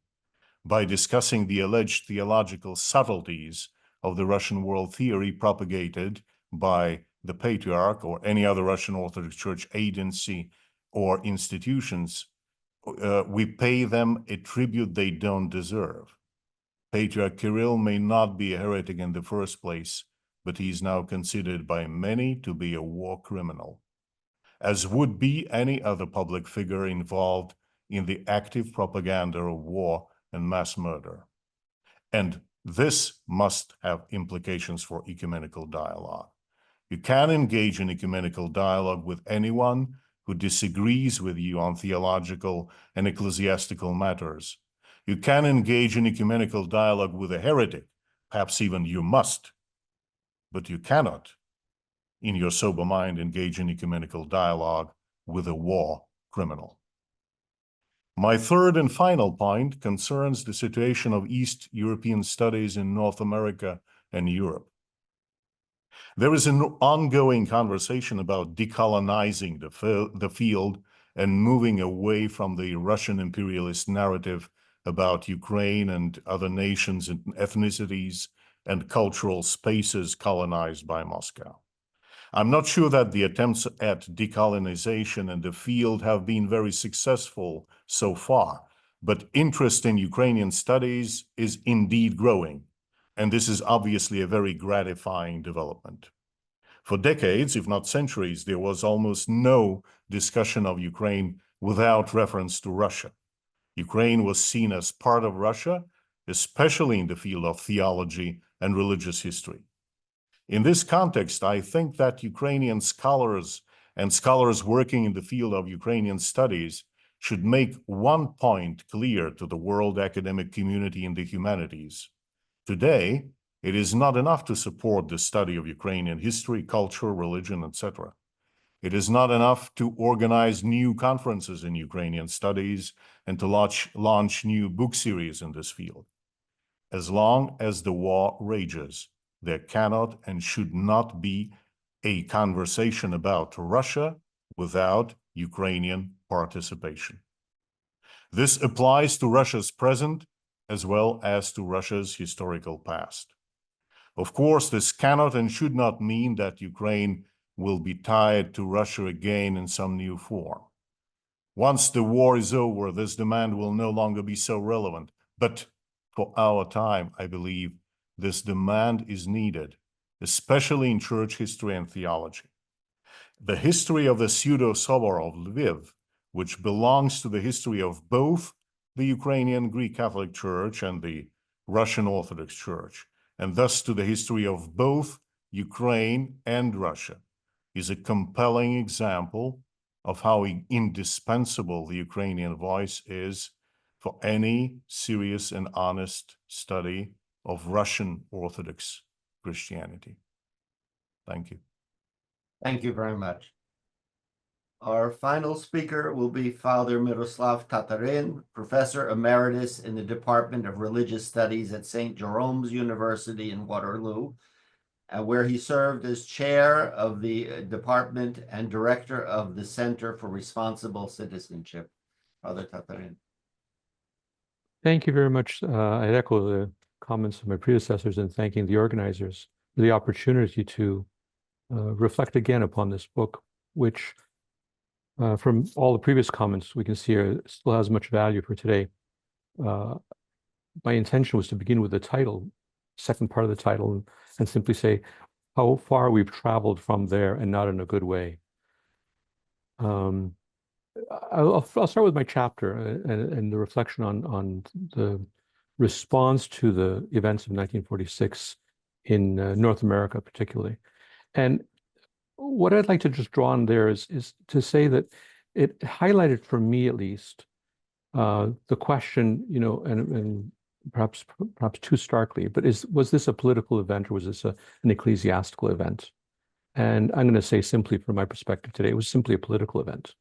By discussing the alleged theological subtleties of the Russian world theory propagated by the Patriarch or any other Russian Orthodox Church agency or institutions, we pay them a tribute they don't deserve. Patriarch Kirill may not be a heretic in the first place, but he is now considered by many to be a war criminal, as would be any other public figure involved in the active propaganda of war and mass murder. And this must have implications for ecumenical dialogue. You can engage in ecumenical dialogue with anyone who disagrees with you on theological and ecclesiastical matters. You can engage in ecumenical dialogue with a heretic, perhaps even you must, but you cannot, in your sober mind, engage in ecumenical dialogue with a war criminal. My third and final point concerns the situation of East European studies in North America and Europe. There is an ongoing conversation about decolonizing the field and moving away from the Russian imperialist narrative about Ukraine and other nations and ethnicities and cultural spaces colonized by Moscow. I'm not sure that the attempts at decolonization in the field have been very successful so far, but interest in Ukrainian studies is indeed growing, and this is obviously a very gratifying development. For decades, if not centuries, there was almost no discussion of Ukraine without reference to Russia. Ukraine was seen as part of Russia, especially in the field of theology and religious history. In this context, I think that Ukrainian scholars and scholars working in the field of Ukrainian studies should make one point clear to the world academic community in the humanities. Today, it is not enough to support the study of Ukrainian history, culture, religion, etc. It is not enough to organize new conferences in Ukrainian studies and to launch new book series in this field. As long as the war rages, there cannot and should not be a conversation about Russia without Ukrainian participation. This applies to Russia's present as well as to Russia's historical past. Of course, this cannot and should not mean that Ukraine will be tied to Russia again in some new form. Once the war is over, this demand will no longer be so relevant. But for our time, I believe this demand is needed, especially in church history and theology. The history of the cius Sobor of Lviv, which belongs to the history of both the Ukrainian Greco-Catholic Church and the Russian Orthodox Church, and thus to the history of both Ukraine and Russia, is a compelling example of how indispensable the Ukrainian voice is for any serious and honest study of Russian Orthodox Christianity. Thank you. Thank you very much. Our final speaker will be Father Miroslav Tatarin, Professor Emeritus in the Department of Religious Studies at St. Jerome's University in Waterloo, where he served as chair of the department and director of the Center for Responsible Citizenship. Father Tatarin. Thank you very much. I echo the comments of my predecessors in thanking the organizers for the opportunity to reflect again upon this book, which from all the previous comments we can see still has much value for today. My intention was to begin with the title, second part of the title, and simply say how far we've traveled from there and not in a good way. I'll start with my chapter and the reflection on the response to the events of 1946 in North America, particularly. And what I'd like to just draw on there is to say that it highlighted for me, at least, the question, and perhaps too starkly, but was this a political event or was this an ecclesiastical event? And I'm going to say simply, from my perspective today, it was simply a political event.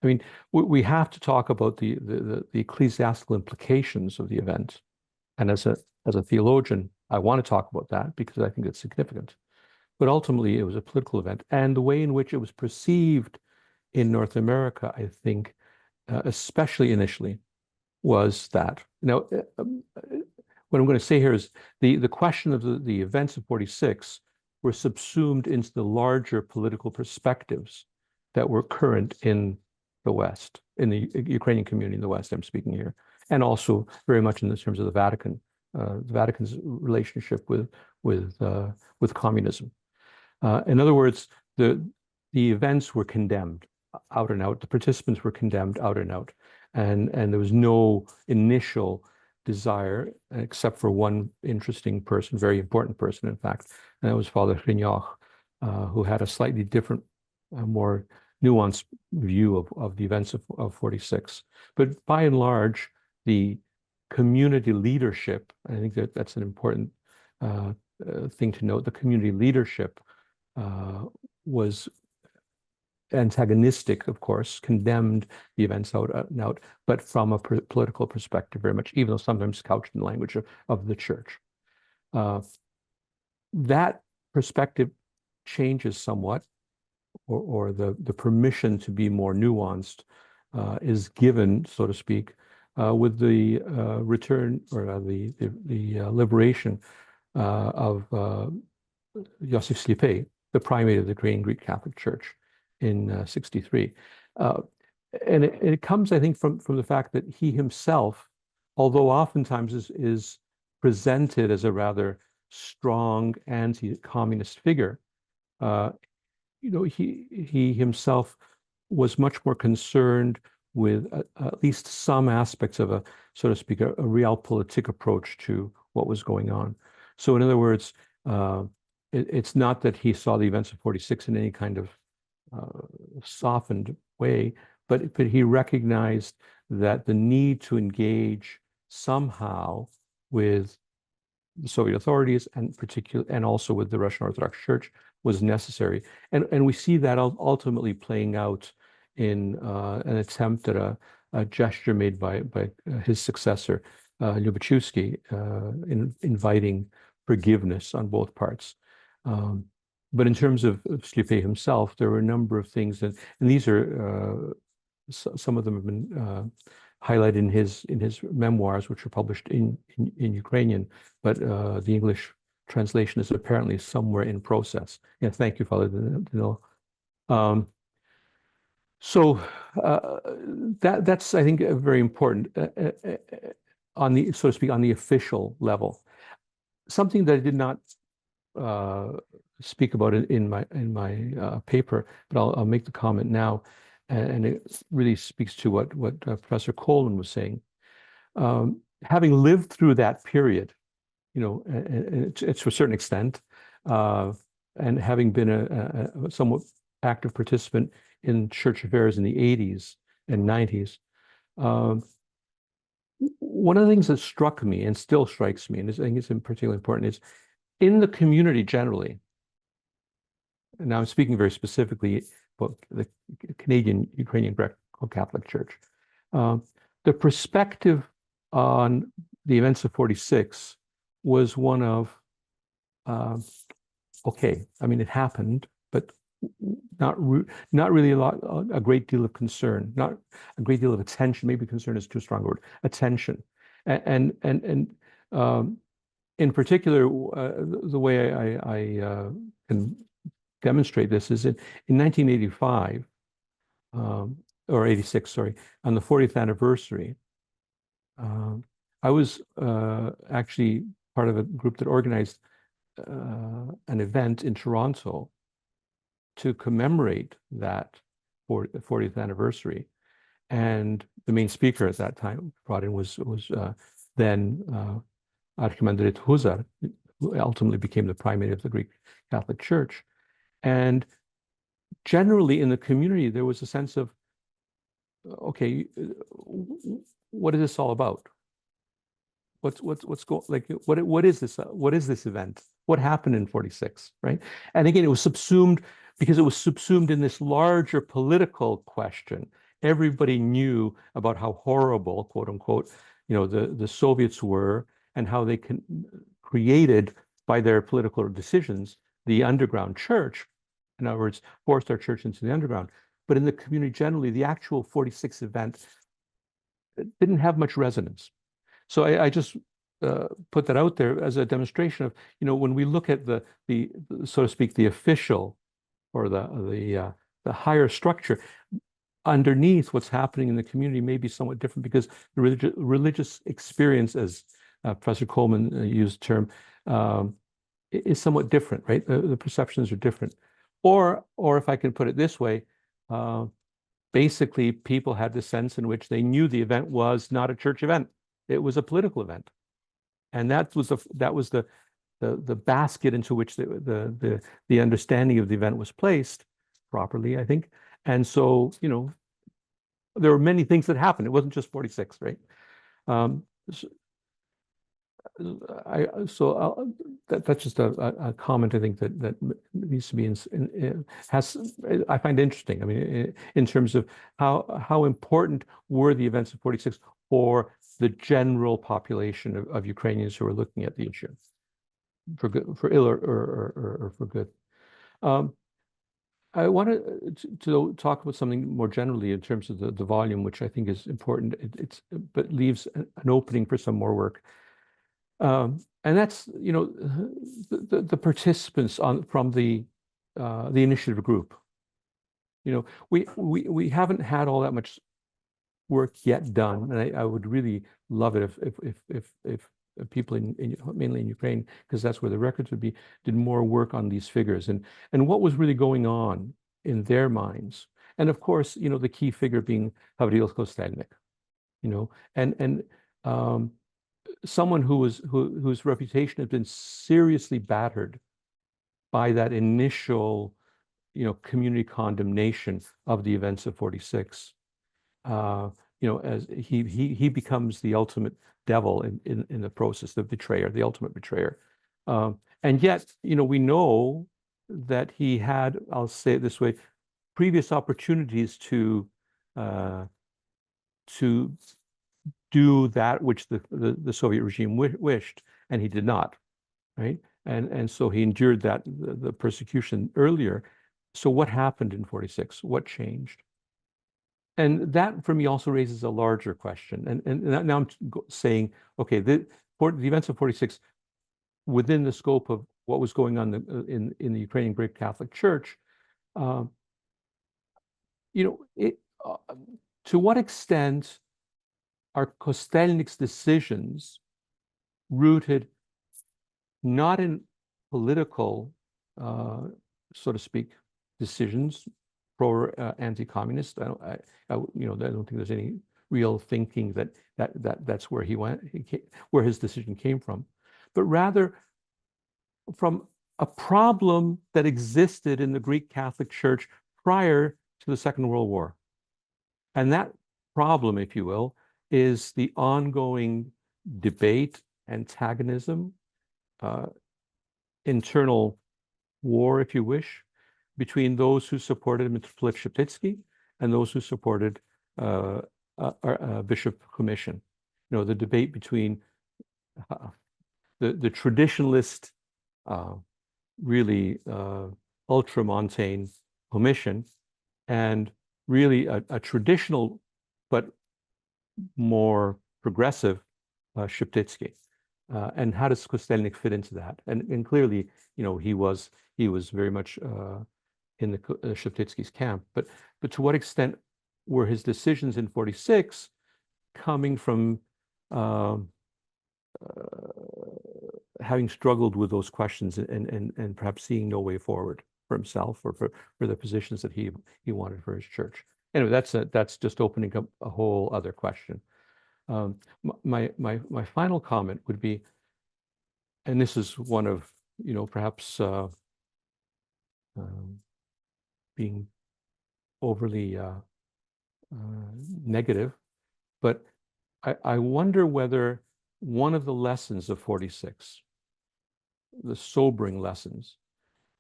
I mean, we have to talk about the ecclesiastical implications of the event. And as a theologian, I want to talk about that because I think it's significant. But ultimately, it was a political event. And the way in which it was perceived in North America, I think, especially initially, was that. Now, what I'm going to say here is the question of the events of 46 were subsumed into the larger political perspectives that were current in the West, in the Ukrainian community in the West, I'm speaking here, and also very much in the terms of the Vatican, the Vatican's relationship with communism. In other words, the events were condemned out and out. The participants were condemned out and out, and there was no initial desire, except for one interesting person, very important person, in fact, and that was Father Hrinyach, who had a slightly different, more nuanced view of the events of 46. But by and large, the community leadership, I think that's an important thing to note, the community leadership was antagonistic, of course, condemned the events out and out, but from a political perspective very much, even though sometimes couched in the language of the church. That perspective changes somewhat, or the permission to be more nuanced is given, so to speak, with the return or the liberation of Iosif Slipy, the primate of the Ukrainian Greek-Catholic Church in 63. And it comes, I think, from the fact that he himself, although oftentimes is presented as a rather strong anti-communist figure, he himself was much more concerned with at least some aspects of so to speak, a realpolitik approach to what was going on. So in other words, it's not that he saw the events of 46 in any kind of softened way, but he recognized that the need to engage somehow with the Soviet authorities and also with the Russian Orthodox Church was necessary. And we see that ultimately playing out in an attempt at a gesture made by his successor, Lubachevsky, in inviting forgiveness on both parts. But in terms of Slipy himself, there were a number of things, and these are some of them have been highlighted in his memoirs, which are published in Ukrainian, but the English translation is apparently somewhere in process. Yeah, thank you, Father Danilo. So that's, I think, very important on the, so to speak, on the official level. Something that I did not speak about in my paper, but I'll make the comment now, and it really speaks to what Professor Coleman was saying. Having lived through that period, it's to a certain extent, and having been a somewhat active participant in church affairs in the 80s and 90s, one of the things that struck me and still strikes me, and I think it's particularly important, is in the community generally, and now I'm speaking very specifically about the Canadian Ukrainian Greco-Catholic Church, the perspective on the events of 46 was one of, okay, I mean, it happened, but not really a great deal of concern, not a great deal of attention. Maybe concern is too strong a word. Attention, and in particular, the way I can demonstrate this is in 1985 or 86, sorry, on the 40th anniversary. I was actually part of a group that organized an event in Toronto to commemorate that 40th anniversary. And the main speaker at that time brought in was then Archimandrit Huzar, who ultimately became the primate of the Greek Catholic Church. And generally in the community, there was a sense of, okay, what is this all about? What's going, like, what is this? What is this event? What happened in 46, right? And again, it was subsumed because it was subsumed in this larger political question. Everybody knew about how horrible, quote unquote, the Soviets were, and how they created by their political decisions the underground church. In other words, forced our church into the underground. But in the community generally, the actual 46 event didn't have much resonance. So I just put that out there as a demonstration of, when we look at the so to speak, the official or the higher structure, underneath what's happening in the community may be somewhat different, because the religious experience, as Professor Coleman used the term, is somewhat different, right? The perceptions are different. Or if I can put it this way, basically people had the sense in which they knew the event was not a church event. It was a political event. And that was the basket into which the understanding of the event was placed properly, I think. And so, there were many things that happened. It wasn't just 46, right? That's just a comment I think that needs to be I find interesting. I mean, in terms of how important were the events of 46 for the general population of Ukrainians who are looking at the issue, for good, for ill or for good. I wanted to talk about something more generally in terms of the volume, which I think is important. But leaves an opening for some more work. And that's, the participants from the initiative group. We haven't had all that much work yet done, and I would really love it if people mainly in Ukraine, because that's where the records would be, did more work on these figures and what was really going on in their minds. And of course, the key figure being Gavril Kostelnik, and someone whose reputation had been seriously battered by that initial, community condemnation of the events of 46. As he becomes the ultimate devil in the process, the betrayer, the ultimate betrayer. And yet, we know that he had, I'll say it this way, previous opportunities to do that which the Soviet regime wished, and he did not, right? And so he endured the persecution earlier. So what happened in 46? What changed? And that, for me, also raises a larger question. And now I'm saying, okay, the events of 46, within the scope of what was going on in the Ukrainian Greco-Catholic Church, to what extent are Kostelnik's decisions rooted not in political, so to speak, decisions, pro anti-communist? I don't think there's any real thinking that's where he went, where his decision came from, but rather from a problem that existed in the Greek Catholic Church prior to the Second World War. And that problem, if you will, is the ongoing debate, antagonism, internal war, if you wish, between those who supported Metropolitan Sheptytsky and those who supported Bishop Commission. The debate between the traditionalist, really ultramontane Commission, and really a traditional but more progressive Sheptytsky. And how does Kostelnik fit into that? And clearly, he was very much in the Sheptytsky's camp. But to what extent were his decisions in 46 coming from having struggled with those questions and perhaps seeing no way forward for himself or for the positions that he wanted for his church? Anyway, that's just opening up a whole other question. My final comment would be, and this is one of, perhaps being overly negative, but I wonder whether one of the lessons of 46, the sobering lessons,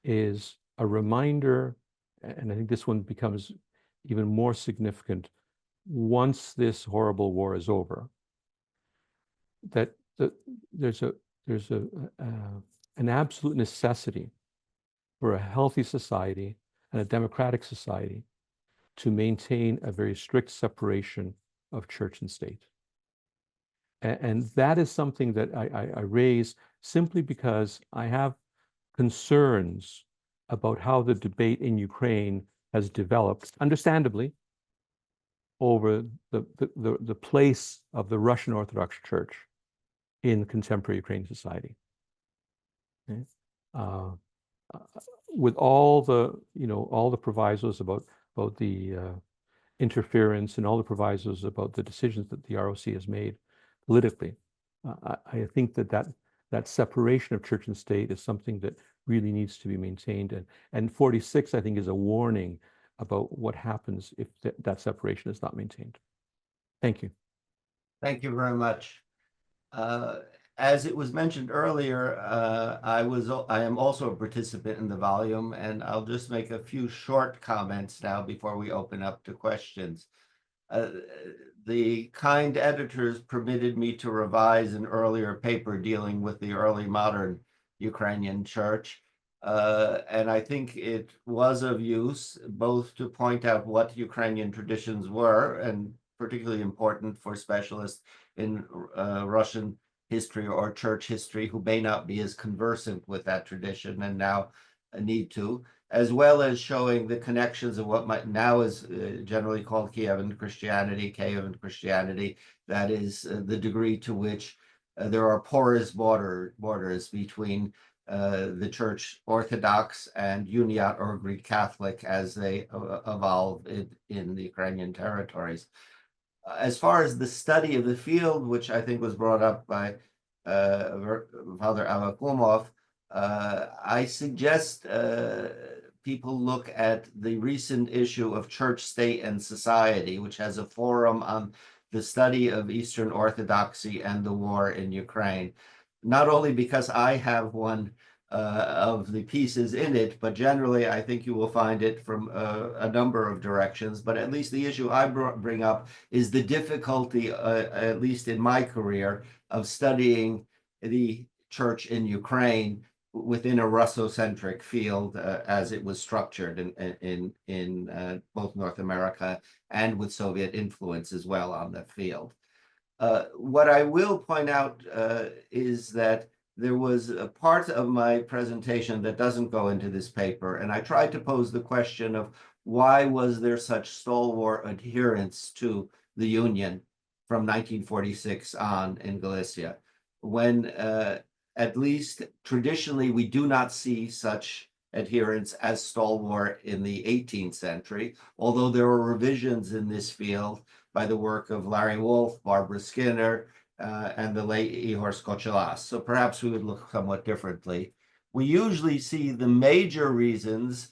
is a reminder, and I think this one becomes even more significant once this horrible war is over, that there's an absolute necessity for a healthy society and a democratic society to maintain a very strict separation of church and state. And that is something that I raise simply because I have concerns about how the debate in Ukraine has developed, understandably, over the place of the Russian Orthodox Church in contemporary Ukrainian society. Okay? With all the provisos about the interference and all the provisos about the decisions that the ROC has made politically, I think that separation of church and state is something that really needs to be maintained. And 46, I think, is a warning about what happens if that separation is not maintained. Thank you. Thank you very much. As it was mentioned earlier, I am also a participant in the volume, and I'll just make a few short comments now before we open up to questions. The kind editors permitted me to revise an earlier paper dealing with the early modern Ukrainian church. And I think it was of use both to point out what Ukrainian traditions were, and particularly important for specialists in Russian history or church history who may not be as conversant with that tradition and now need to, as well as showing the connections of what might now is generally called Kievan Christianity, that is the degree to which there are porous borders between the Church Orthodox and Uniat or Greek Catholic as they evolve in the Ukrainian territories. As far as the study of the field, which I think was brought up by Father Avakumov, I suggest people look at the recent issue of Church, State, and Society, which has a forum on the study of Eastern Orthodoxy and the war in Ukraine. Not only because I have one of the pieces in it, but generally I think you will find it from a number of directions. But at least the issue I bring up is the difficulty, at least in my career, of studying the church in Ukraine within a Russocentric field as it was structured in both North America and with Soviet influence as well on the field. What I will point out is that there was a part of my presentation that doesn't go into this paper, and I tried to pose the question of why was there such stalwart adherence to the Union from 1946 on in Galicia, when at least traditionally we do not see such adherence as stalwart in the 18th century, although there were revisions in this field by the work of Larry Wolff, Barbara Skinner, and the late Ihor Skochelas. So perhaps we would look somewhat differently. We usually see the major reasons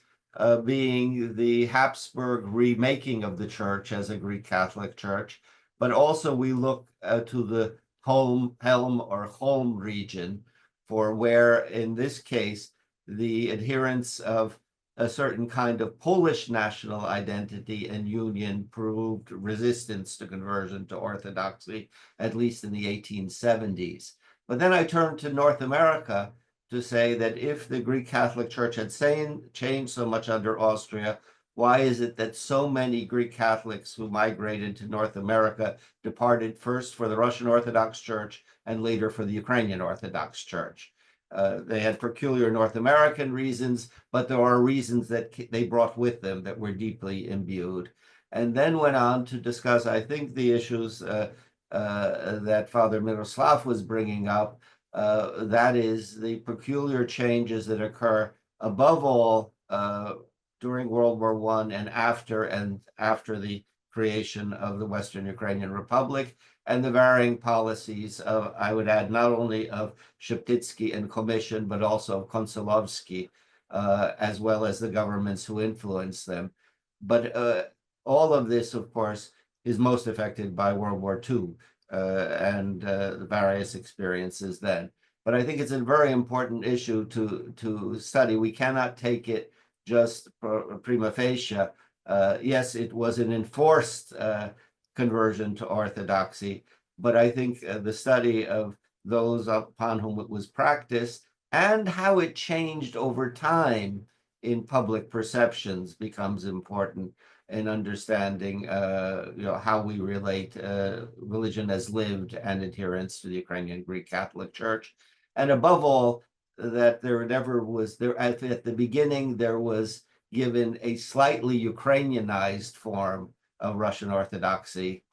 being the Habsburg remaking of the church as a Greek Catholic church, but also we look to the Helm or Holm region for where, in this case, the adherence of a certain kind of Polish national identity and union proved resistance to conversion to Orthodoxy, at least in the 1870s. But then I turned to North America to say that if the Greek Catholic Church had changed so much under Austria, why is it that so many Greek Catholics who migrated to North America departed first for the Russian Orthodox Church and later for the Ukrainian Orthodox Church? They had peculiar North American reasons, but there are reasons that they brought with them that were deeply imbued. And then went on to discuss, I think, the issues that Father Miroslav was bringing up, that is the peculiar changes that occur above all during World War I and after the creation of the Western Ukrainian Republic, and the varying policies of, I would add, not only of Sheptytsky and Commission, but also of Konsolovsky, as well as the governments who influenced them. But all of this, of course, is most affected by World War II and the various experiences then. But I think it's a very important issue to study. We cannot take it just prima facie. Yes, it was an enforced conversion to Orthodoxy, but I think the study of those upon whom it was practiced and how it changed over time in public perceptions becomes important. in understanding, how we relate religion as lived and adherence to the Ukrainian Greek-Catholic Church. And above all, that there never was, at the beginning, there was given a slightly Ukrainianized form of Russian Orthodoxy.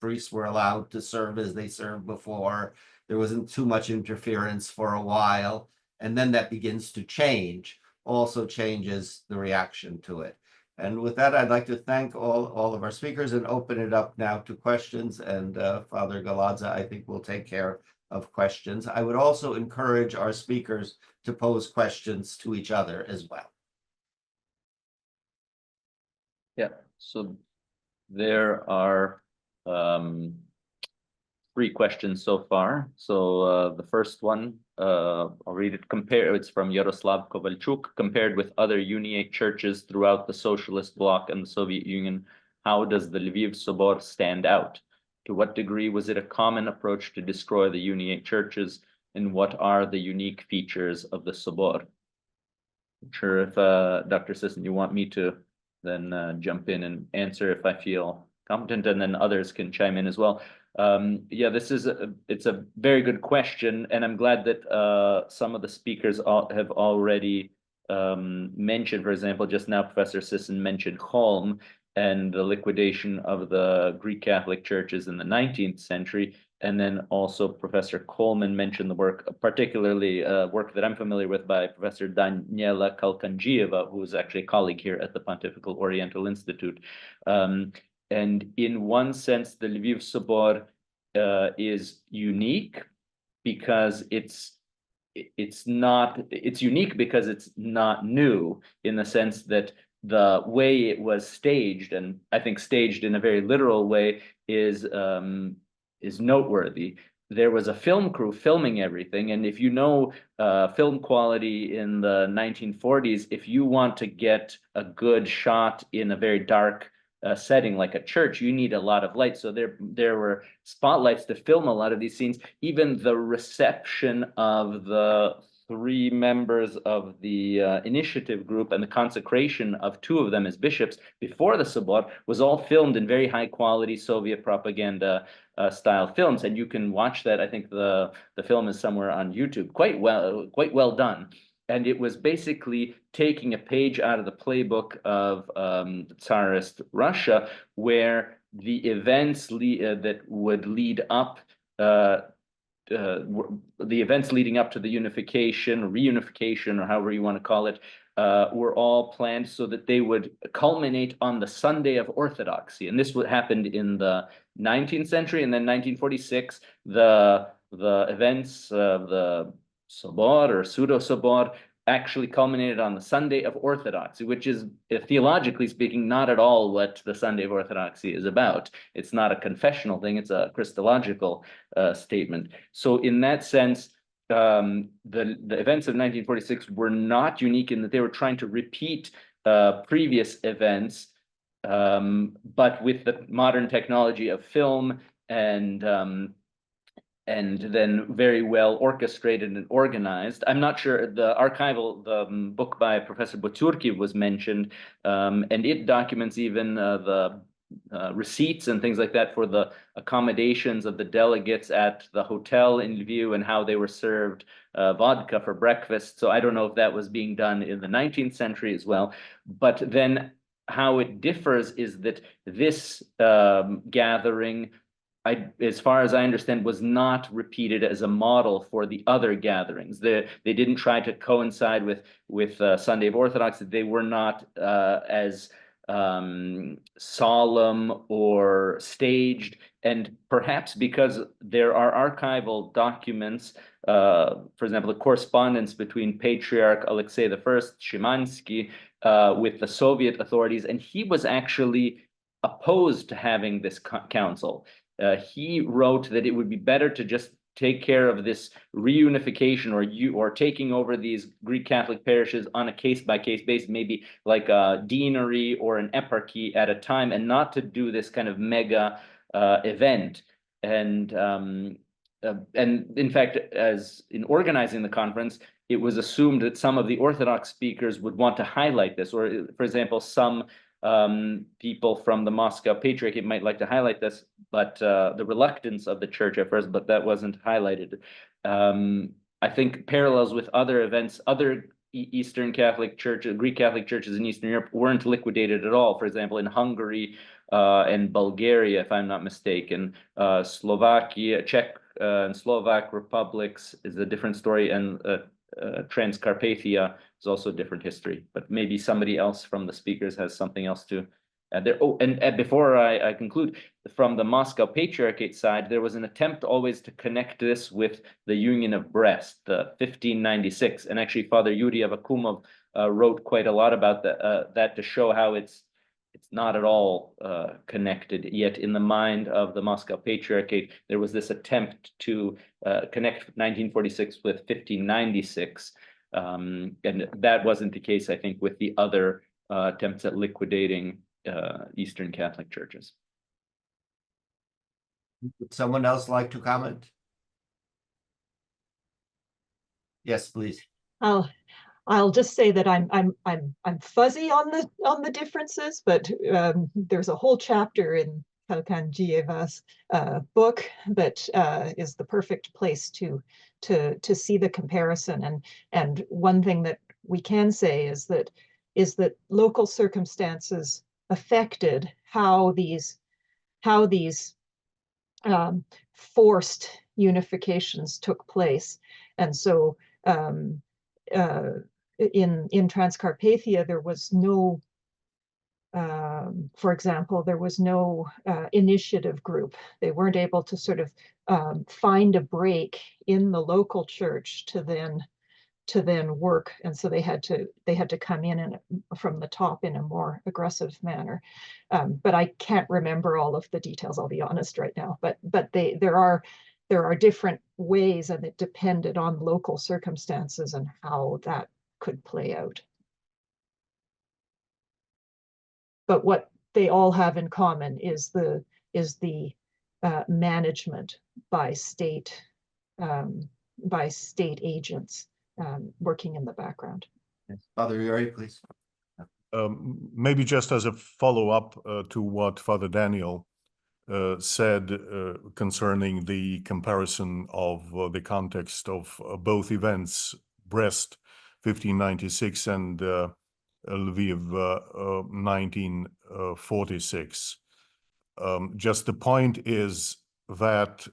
Priests were allowed to serve as they served before. There wasn't too much interference for a while. And then that begins to change, also changes the reaction to it. And with that, I'd like to thank all of our speakers and open it up now to questions. And Father Galadza, I think, will take care of questions. I would also encourage our speakers to pose questions to each other as well. Yeah, so there are 3 questions so far. So the first one, I'll read it. It's from Yaroslav Kovalchuk. Compared with other uniate churches throughout the socialist bloc and the Soviet Union, how does the Lviv Sobor stand out? To what degree was it a common approach to destroy the uniate churches, and what are the unique features of the Sobor? I'm sure if Dr. Sisson, you want me to then jump in and answer if I feel competent, and then others can chime in as well. Yeah, it's a very good question, and I'm glad that some of the speakers have already mentioned. For example, just now Professor Sisson mentioned Cholm and the liquidation of the Greek Catholic churches in the 19th century. And then also Professor Coleman mentioned the work, particularly work that I'm familiar with by Professor Daniela Kalkanjieva, who is actually a colleague here at the Pontifical Oriental Institute. And in one sense, the Lviv Sobor is unique because it's unique because it's not new, in the sense that the way it was staged, and I think staged in a very literal way, is noteworthy. There was a film crew filming everything, and if you know film quality in the 1940s, if you want to get a good shot in a very dark setting like a church, you need a lot of light. So there were spotlights to film a lot of these scenes. Even the reception of the 3 members of the initiative group and the consecration of 2 of them as bishops before the Sobor was all filmed in very high quality Soviet propaganda style films, and you can watch that. I think the film is somewhere on YouTube. Quite well done. And it was basically taking a page out of the playbook of Tsarist Russia, where the events that would lead up, the events leading up to the reunification, or however you want to call it, were all planned so that they would culminate on the Sunday of Orthodoxy. And this happened in the 19th century, and then 1946, the events of the Sobor or pseudo-Sobor actually culminated on the Sunday of Orthodoxy, which is, theologically speaking, not at all what the Sunday of Orthodoxy is about. It's not a confessional thing, it's a Christological statement. So in that sense, the events of 1946 were not unique in that they were trying to repeat previous events, but with the modern technology of film and then very well orchestrated and organized. I'm not sure, the book by Professor Boturki was mentioned, and it documents even the receipts and things like that for the accommodations of the delegates at the hotel in Lviv and how they were served vodka for breakfast. So I don't know if that was being done in the 19th century as well. But then how it differs is that this gathering, as far as I understand, was not repeated as a model for the other gatherings. They didn't try to coincide with Sunday of Orthodoxy. They were not as solemn or staged, and perhaps because there are archival documents, for example, the correspondence between Patriarch Alexei I Shimansky with the Soviet authorities, and he was actually opposed to having this council. He wrote that it would be better to just take care of this reunification or taking over these Greek Catholic parishes on a case-by-case basis, maybe like a deanery or an eparchy at a time, and not to do this kind of mega event. And in fact, as in organizing the conference, it was assumed that some of the Orthodox speakers would want to highlight this, or for example, some people from the Moscow Patriarchate might like to highlight this, but the reluctance of the church at first, but that wasn't highlighted. I think parallels with other events, other Eastern Catholic churches, Greek Catholic churches in Eastern Europe weren't liquidated at all. For example, in Hungary and Bulgaria, if I'm not mistaken, Slovakia, Czech and Slovak republics is a different story, and Transcarpathia is also a different history. But maybe somebody else from the speakers has something else to add there. Oh, and before I conclude, from the Moscow Patriarchate side, there was an attempt always to connect this with the Union of Brest, the 1596, and actually Father Yuri Avakumov wrote quite a lot about that to show how it's not at all connected. Yet in the mind of the Moscow Patriarchate, there was this attempt to connect 1946 with 1596, and that wasn't the case, I think, with the other attempts at liquidating Eastern Catholic churches. Would someone else like to comment? Yes, please. I'll just say that I'm fuzzy on the differences, but there's a whole chapter in Kalkandjiyeva's book that is the perfect place to see the comparison. And one thing that we can say is that local circumstances affected how these forced unifications took place. And so in Transcarpathia, there was no, for example, there was no initiative group. They weren't able to sort of find a break in the local church to then work, and so they had to come in from the top in a more aggressive manner. But I can't remember all of the details, I'll be honest right now. But there are different ways, and it depended on local circumstances and how that could play out. But what they all have in common is the management by state agents working in the background. Father Yuri, please. Maybe just as a follow-up to what Father Daniel said concerning the comparison of the context of both events, Brest 1596 and Lviv 1946. Just the point is that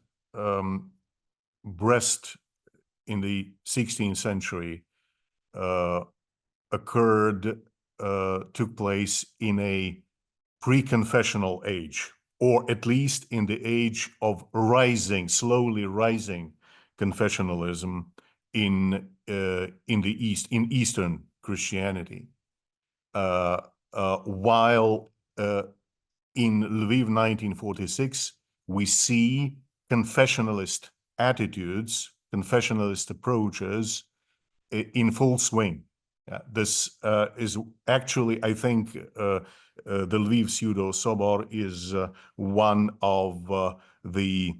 Brest in the 16th century took place in a pre-confessional age, or at least in the age of slowly rising confessionalism in the East, in Eastern Christianity. While in Lviv 1946, we see confessionalist attitudes, confessionalist approaches in full swing. This is actually, I think, the Lviv Sobor is one of the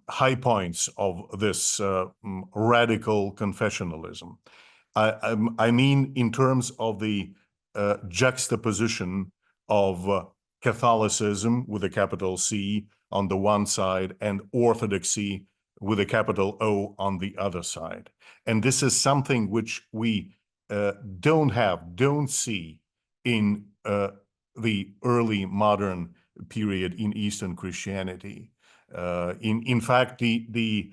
high points of this radical confessionalism. I mean, in terms of the juxtaposition of Catholicism with a capital C on the one side and Orthodoxy with a capital O on the other side. And this is something which we don't see in the early modern period in Eastern Christianity. In fact, the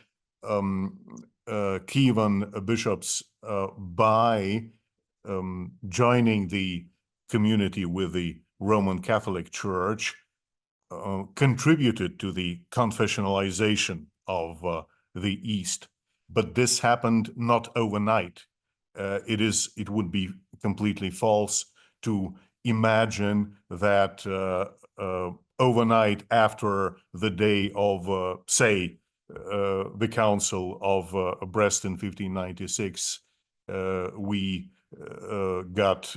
Kievan bishops, by joining the community with the Roman Catholic Church, contributed to the confessionalization of the East. But this happened not overnight. It would be completely false to imagine that overnight after the day of, say, the Council of Brest in 1596, we got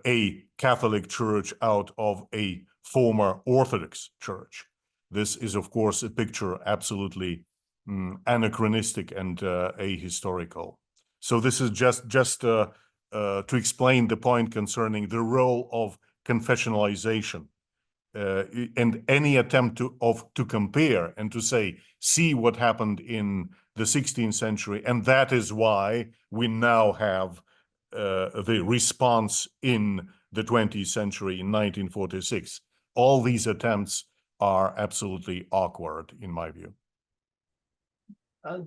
a Catholic Church out of a former Orthodox Church. This is, of course, a picture absolutely anachronistic and ahistorical. So this is just to explain the point concerning the role of confessionalization. And any attempt to compare and to say, see what happened in the 16th century, and that is why we now have the response in the 20th century in 1946. All these attempts are absolutely awkward, in my view.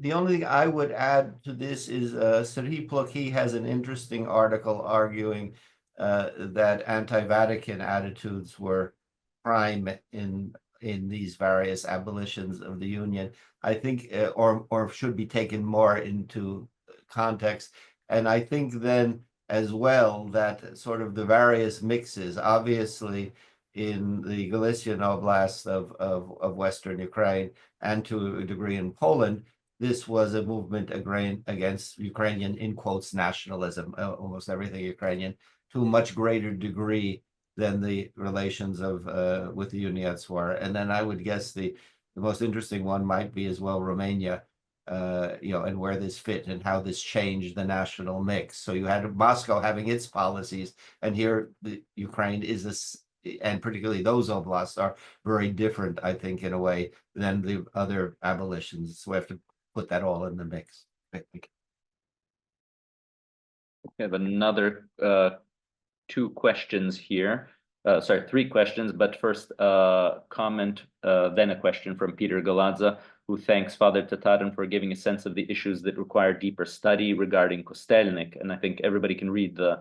The only thing I would add to this is Serhii Plokhy has an interesting article arguing that anti-Vatican attitudes were prime in these various abolitions of the Union. I think, or should be taken more into context. And I think then as well that sort of the various mixes, obviously in the Galician Oblast of Western Ukraine and to a degree in Poland, this was a movement against Ukrainian, in quotes, nationalism, almost everything Ukrainian, to a much greater degree than the relations of with the Uniats were. And then I would guess the most interesting one might be as well Romania, and where this fit and how this changed the national mix. So you had Moscow having its policies, and here the Ukraine is and particularly those oblasts are very different, I think, in a way than the other abolitions. So we have to put that all in the mix. We have another two questions here. Sorry, three questions, but first comment, then a question from Peter Galadza, who thanks Father Tatarin for giving a sense of the issues that require deeper study regarding Kostelnik. And I think everybody can read the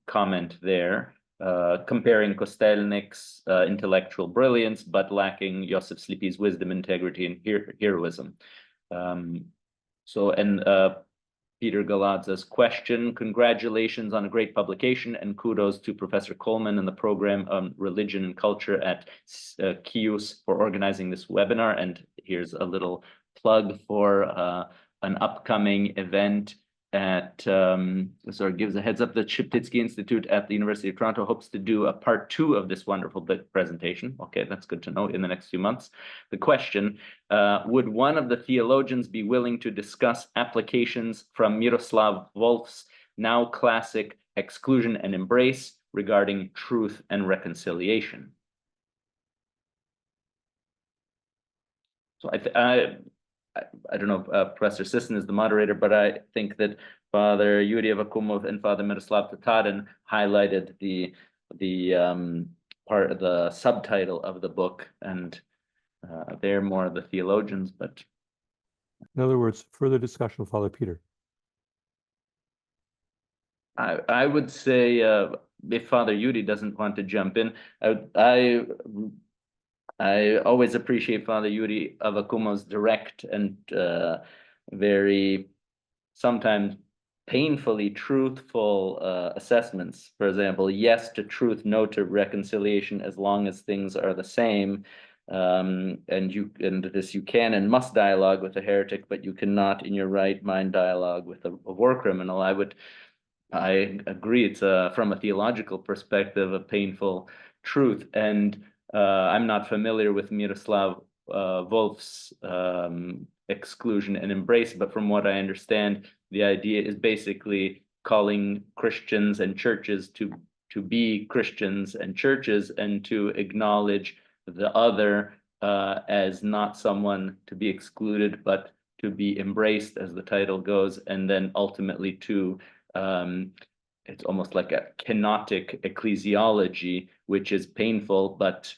comment there, comparing Kostelnik's intellectual brilliance, but lacking Joseph Slipy's wisdom, integrity, and heroism. Peter Galadza's question: congratulations on a great publication, and kudos to Professor Coleman and the program on religion and culture at cius for organizing this webinar. And here's a little plug for an upcoming event at, gives a heads up that Sheptytsky Institute at the University of Toronto hopes to do a part 2 of this wonderful presentation. Okay, that's good to know, in the next few months. The question, would one of the theologians be willing to discuss applications from Miroslav Volf's now classic Exclusion and Embrace regarding truth and reconciliation? So I don't know if Professor Sisson is the moderator, but I think that Father Yuri Avakumov and Father Miroslav Tatarin highlighted the part of the subtitle of the book, and they're more the theologians. But in other words, further discussion with Father Peter. I would say if Father Yuri doesn't want to jump in, I always appreciate Father Yuri Avakumov's direct and very sometimes painfully truthful assessments. For example, yes to truth, no to reconciliation, as long as things are the same. You can and must dialogue with a heretic, but you cannot in your right mind dialogue with a war criminal. I agree, it's from a theological perspective a painful truth. And I'm not familiar with Miroslav Volf's Exclusion and Embrace, but from what I understand, the idea is basically calling Christians and churches to be Christians and churches, and to acknowledge the other as not someone to be excluded, but to be embraced, as the title goes, and then ultimately to it's almost like a kenotic ecclesiology, which is painful, but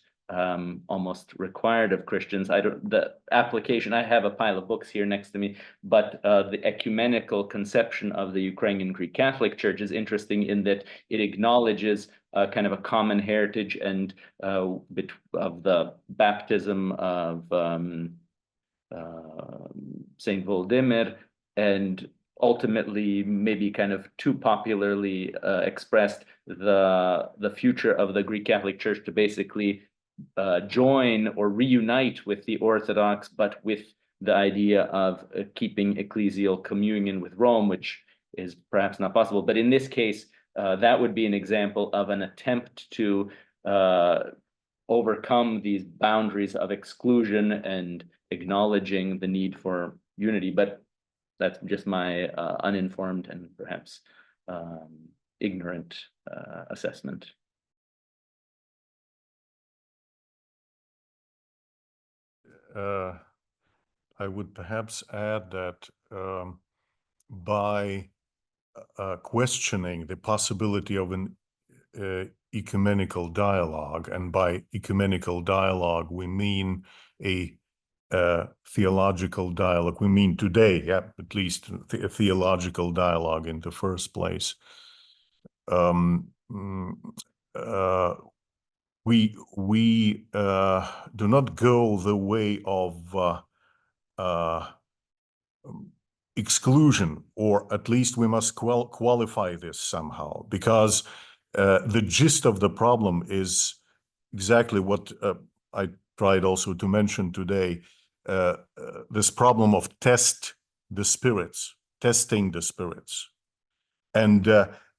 almost required of Christians. The application, I have a pile of books here next to me, but the ecumenical conception of the Ukrainian Greek-Catholic Church is interesting in that it acknowledges kind of a common heritage and of the baptism of Saint Volodymyr, and ultimately, maybe kind of too popularly expressed, the future of the Greek Catholic Church to basically join or reunite with the Orthodox, but with the idea of keeping ecclesial communion with Rome, which is perhaps not possible. But in this case, that would be an example of an attempt to overcome these boundaries of exclusion and acknowledging the need for unity. But that's just my uninformed and perhaps ignorant assessment. I would perhaps add that by questioning the possibility of an ecumenical dialogue, and by ecumenical dialogue we mean a theological dialogue. We mean today, at least a theological dialogue in the first place. We do not go the way of exclusion, or at least we must qualify this somehow, because the gist of the problem is exactly what I tried also to mention today, this problem of testing the spirits. And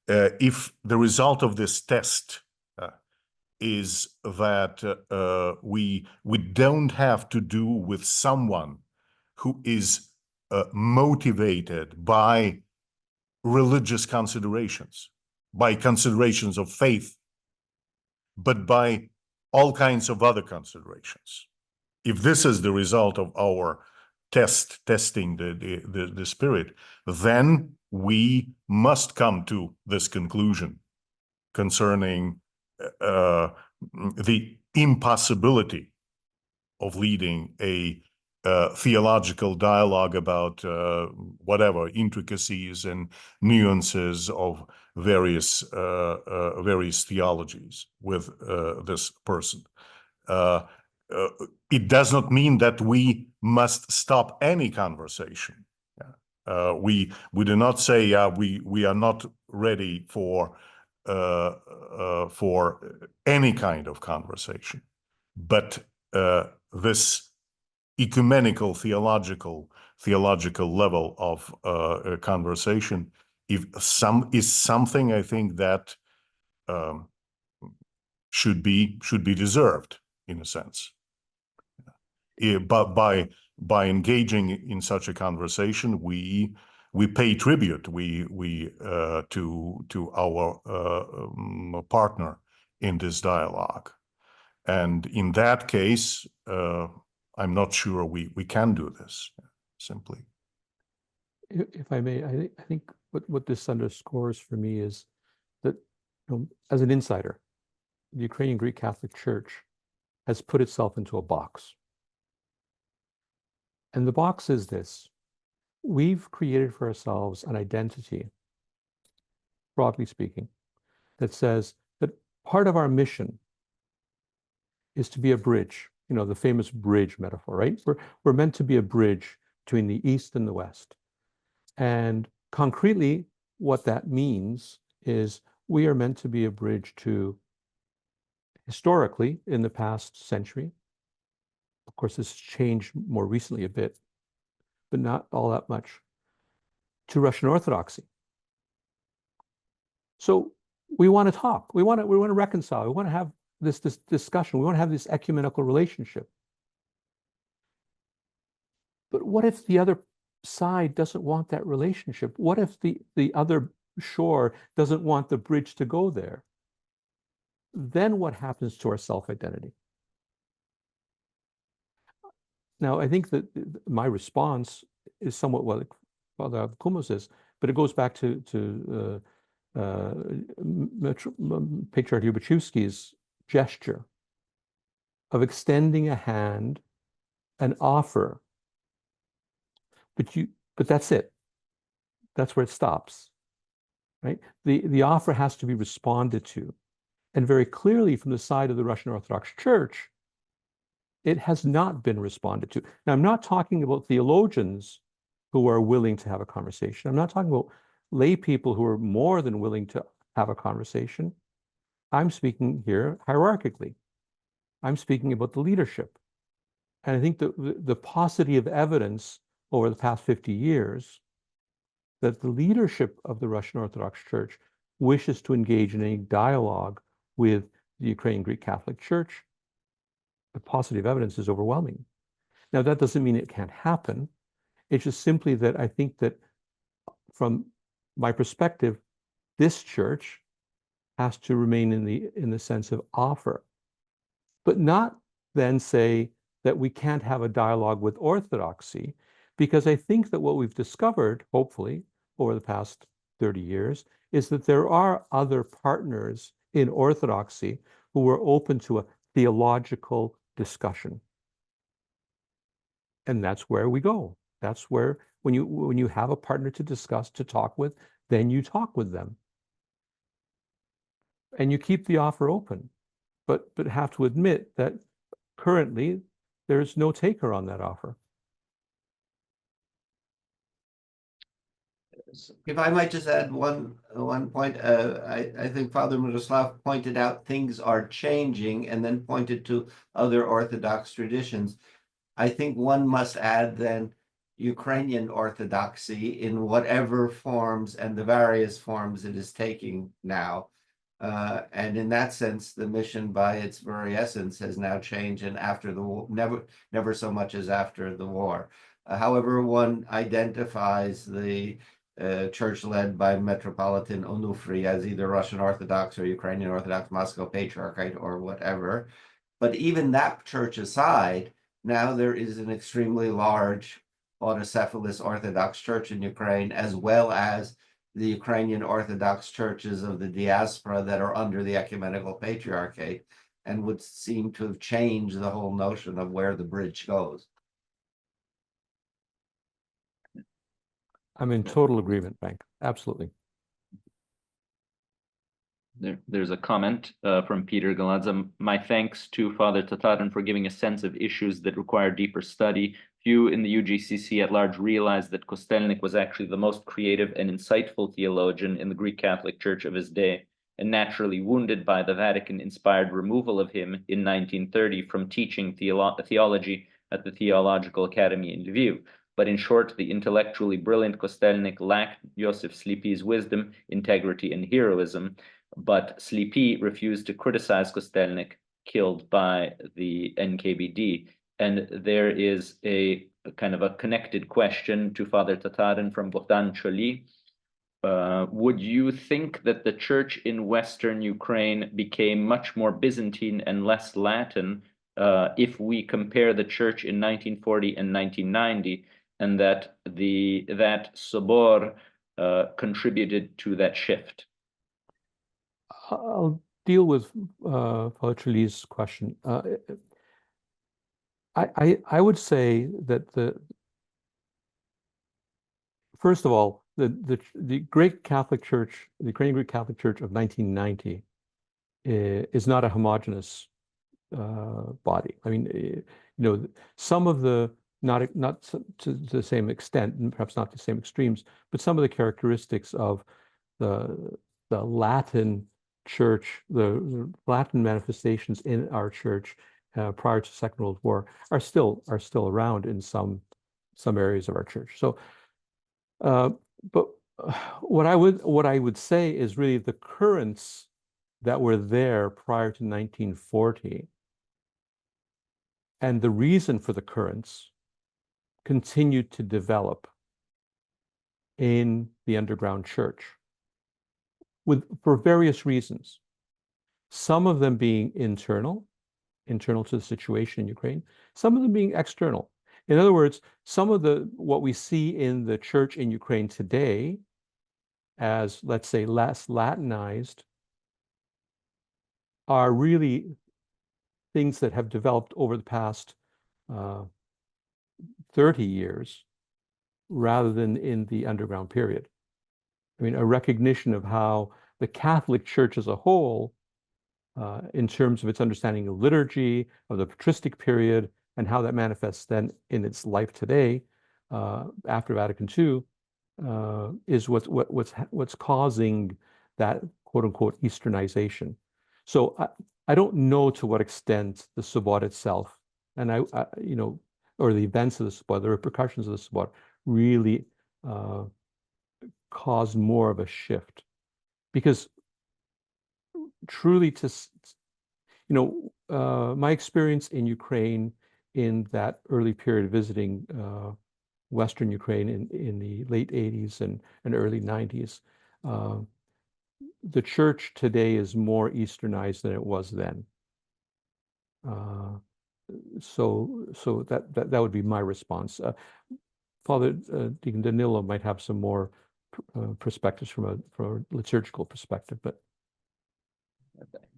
if the result of this test is that we don't have to do with someone who is motivated by religious considerations, by considerations of faith, but by all kinds of other considerations. If this is the result of our testing the spirit, then we must come to this conclusion concerning the impossibility of leading a theological dialogue about whatever intricacies and nuances of various theologies with this person. It does not mean that we must stop any conversation. We do not say we are not ready for any kind of conversation, but this ecumenical theological level of conversation is something I think that should be deserved in a sense. But by engaging in such a conversation, we pay tribute to our partner in this dialogue, and in that case, I'm not sure we can do this simply. If I may, I think what this underscores for me is that, as an insider, the Ukrainian Greek-Catholic Church has put itself into a box. And the box is this: we've created for ourselves an identity, broadly speaking, that says that part of our mission is to be a bridge, the famous bridge metaphor, right? We're meant to be a bridge between the East and the West. And concretely, what that means is we are meant to be a bridge to, historically, in the past century, of course, this has changed more recently a bit, but not all that much, to Russian Orthodoxy. So we want to talk. We want to reconcile. We want to have this discussion. We want to have this ecumenical relationship. But what if the other side doesn't want that relationship? What if the other shore doesn't want the bridge to go there? Then what happens to our self-identity? Now, I think that my response is somewhat what Father Kumos says, but it goes back to Patriarch Lubachevsky's gesture of extending a hand, an offer, but that's it. That's where it stops, right? The offer has to be responded to, and very clearly from the side of the Russian Orthodox Church, it has not been responded to. Now, I'm not talking about theologians who are willing to have a conversation. I'm not talking about lay people who are more than willing to have a conversation. I'm speaking here hierarchically. I'm speaking about the leadership. And I think the paucity of evidence over the past 50 years that the leadership of the Russian Orthodox Church wishes to engage in a dialogue with the Ukrainian Greek-Catholic Church, the paucity of evidence is overwhelming. Now, that doesn't mean it can't happen. It's just simply that I think that from my perspective, this church has to remain in the sense of offer, but not then say, that we can't have a dialogue with Orthodoxy, because I think that what we've discovered, hopefully, over the past 30 years, is that there are other partners in Orthodoxy who are open to a theological discussion. And that's where we go. That's where, when you have a partner to discuss, to talk with, then you talk with them. And you keep the offer open, but have to admit that currently there's no taker on that offer. If I might just add one point, I think Father Miroslav pointed out things are changing and then pointed to other Orthodox traditions. I think one must add then Ukrainian Orthodoxy in whatever forms and the various forms it is taking now. And in that sense, the mission by its very essence has now changed, and after the war, never so much as after the war. However, one identifies the church led by Metropolitan Onufry as either Russian Orthodox or Ukrainian Orthodox, Moscow Patriarchate, or whatever. But even that church aside, now there is an extremely large autocephalous Orthodox Church in Ukraine, as well as the Ukrainian Orthodox churches of the diaspora that are under the ecumenical patriarchate, and would seem to have changed the whole notion of where the bridge goes. I'm in total agreement, Frank. Absolutely. There's a comment from Peter Galadza. My thanks to Father Tatarin for giving a sense of issues that require deeper study. Few in the UGCC at large realized that Kostelnik was actually the most creative and insightful theologian in the Greek Catholic Church of his day, and naturally wounded by the Vatican-inspired removal of him in 1930 from teaching theology at the Theological Academy in Lviv. But in short, the intellectually brilliant Kostelnik lacked Joseph Sleepy's wisdom, integrity, and heroism, but Sleepy refused to criticize Kostelnik, killed by the NKVD. And there is a kind of a connected question to Father Tatarin from Bogdan Choli. Would you think that the church in Western Ukraine became much more Byzantine and less Latin if we compare the church in 1940 and 1990, and that that Sobor contributed to that shift? I'll deal with Father Choli's question. I would say that first of all, the Great Catholic Church, the Ukrainian Greek Catholic Church of 1990 is not a homogeneous body. I mean, some of the, not to the same extent, and perhaps not the same extremes, but some of the characteristics of the Latin Church, the Latin manifestations in our church prior to Second World War are still around in some areas of our church. So, but what I would say is really the currents that were there prior to 1940, and the reason for the currents continued to develop in the underground church for various reasons. Some of them being internal to the situation in Ukraine, some of them being external. In other words, some of what we see in the church in Ukraine today as, let's say, less Latinized are really things that have developed over the past 30 years rather than in the underground period. I mean, a recognition of how the Catholic Church as a whole, in terms of its understanding of liturgy, of the patristic period, and how that manifests then in its life today, after Vatican II, is what's causing that quote unquote Easternization. So I don't know to what extent the Sobor itself, and or the events of the Sobor, the repercussions of the Sobor, really caused more of a shift, because truly, my experience in Ukraine in that early period visiting Western Ukraine in the late 80s and early 90s, the church today is more Easternized than it was then. So that would be my response. Father Deacon Danilo might have some more perspectives from a liturgical perspective, but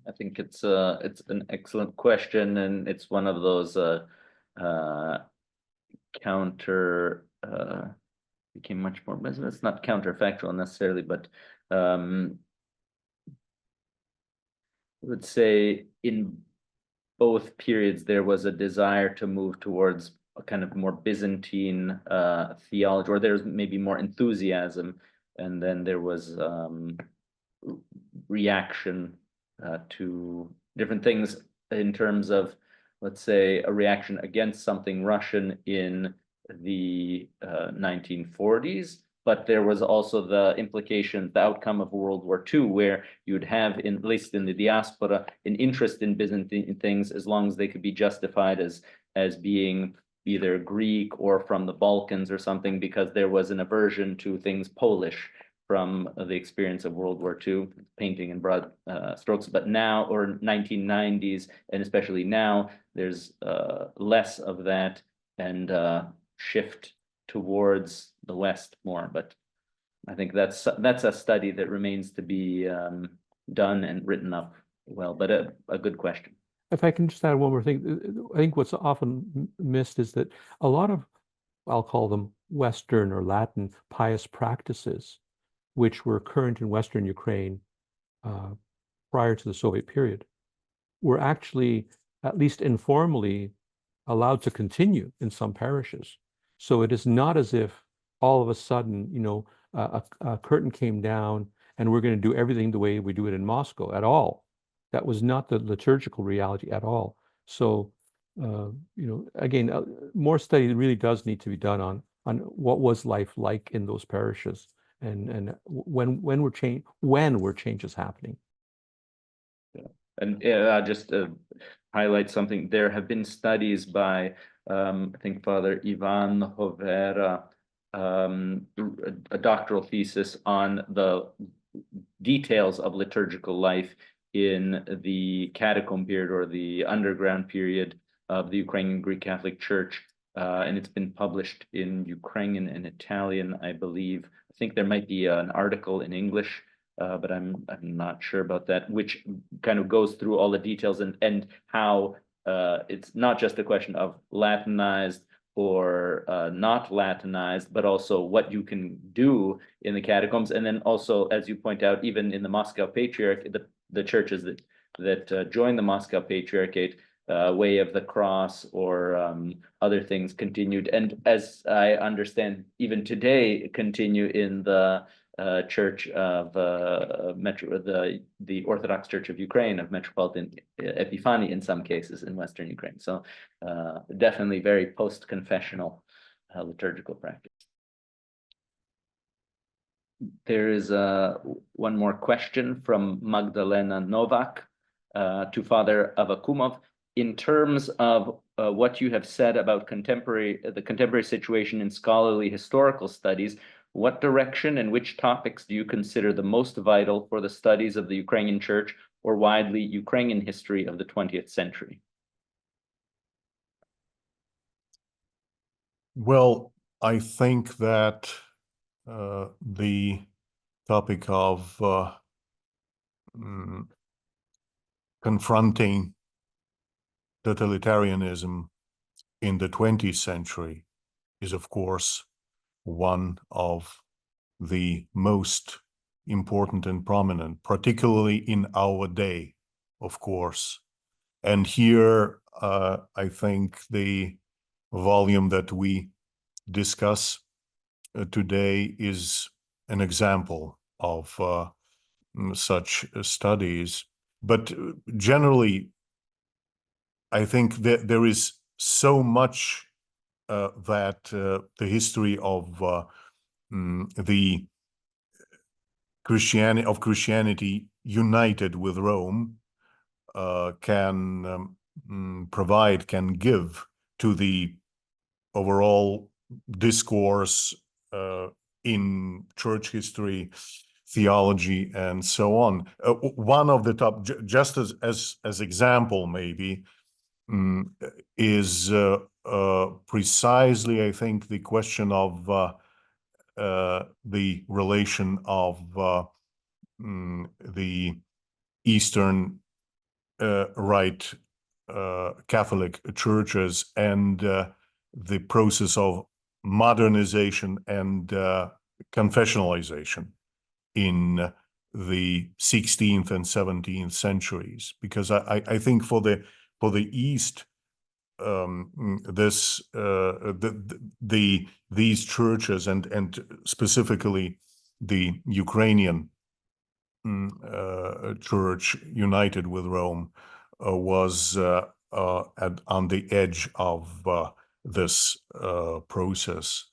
I think it's an excellent question, and it's one of those counter became much more, it's not counterfactual necessarily, but I would say in both periods there was a desire to move towards a kind of more Byzantine theology, or there's maybe more enthusiasm, and then there was reaction to different things in terms of, let's say, a reaction against something Russian in the 1940s, but there was also the implication, the outcome of World War II, where you'd have, at least in the diaspora, an interest in Byzantine things as long as they could be justified as being either Greek or from the Balkans or something, because there was an aversion to things Polish from the experience of World War II, painting in broad strokes. But now, or 1990s, and especially now, there's less of that and shift towards the West more. But I think that's a study that remains to be done and written up well, but a good question. if I can just add one more thing, I think what's often missed is that a lot of, I'll call them Western or Latin pious practices, which were current in Western Ukraine prior to the Soviet period, were actually, at least informally, allowed to continue in some parishes. So it is not as if all of a sudden, a curtain came down and we're going to do everything the way we do it in Moscow at all. That was not the liturgical reality at all. So, again, more study really does need to be done on what was life like in those parishes and when were changes happening. Yeah. And just highlight something. There have been studies by, I think, Father Ivan Hovera, a doctoral thesis on the details of liturgical life in the catacomb period or the underground period of the Ukrainian Greek-Catholic Church. And it's been published in Ukrainian and Italian, I believe. I think there might be an article in English, but I'm not sure about that, which kind of goes through all the details and how it's not just a question of Latinized or not Latinized, but also what you can do in the catacombs. And then also, as you point out, even in the Moscow Patriarchate, the churches that joined the Moscow Patriarchate, Way of the Cross or other things continued. And as I understand, even today continue in the Church of the Orthodox Church of Ukraine of Metropolitan Epiphany in some cases in Western Ukraine. So definitely very post-confessional liturgical practice. There is one more question from Magdalena Novak to Father Avakumov. In terms of what you have said about the contemporary situation in scholarly historical studies, what direction and which topics do you consider the most vital for the studies of the Ukrainian Church or widely Ukrainian history of the 20th century? Well, I think that the topic of confronting totalitarianism in the 20th century is, of course, one of the most important and prominent, particularly in our day, of course. And here, I think the volume that we discuss today is an example of such studies. But generally, I think that there is so much that the history of the Christianity united with Rome can provide, can give to the overall discourse in church history, theology, and so on. One of the top, just as example, maybe, is precisely, I think, the question of the relation of the Eastern Rite Catholic churches and the process of modernization and confessionalization in the 16th and 17th centuries, because I think for the East, these churches and specifically the Ukrainian church united with Rome was on the edge of this process.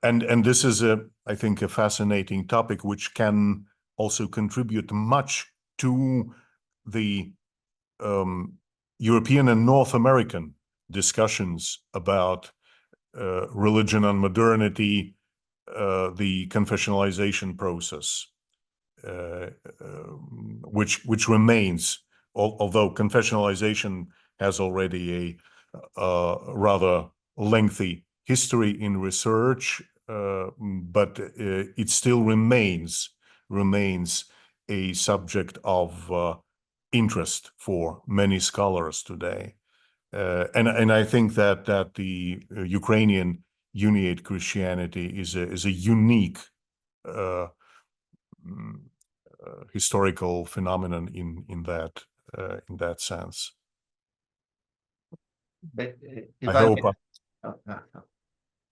And this is, I think, a fascinating topic, which can also contribute much to the European and North American discussions about religion and modernity, the confessionalization process, which remains, although confessionalization has already a rather lengthy history in research, but it still remains a subject of interest for many scholars today. And I think that the Ukrainian Uniate Christianity is a unique historical phenomenon in that sense. But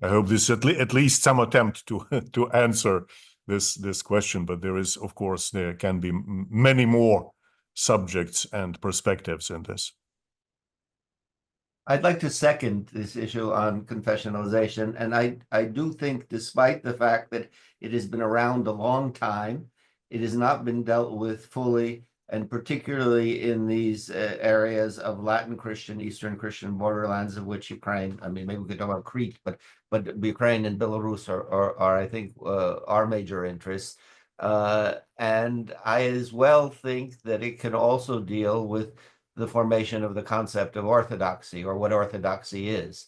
I hope this at least some attempt to answer this question, but there can be many more subjects and perspectives in this. I'd like to second this issue on confessionalization, and I do think, despite the fact that it has been around a long time, it has not been dealt with fully, and particularly in these areas of Latin Christian, Eastern Christian borderlands, of which Ukraine, I mean, maybe we could talk about Crete, but Ukraine and Belarus are I think, our major interests. And I as well think that it can also deal with the formation of the concept of orthodoxy, or what orthodoxy is.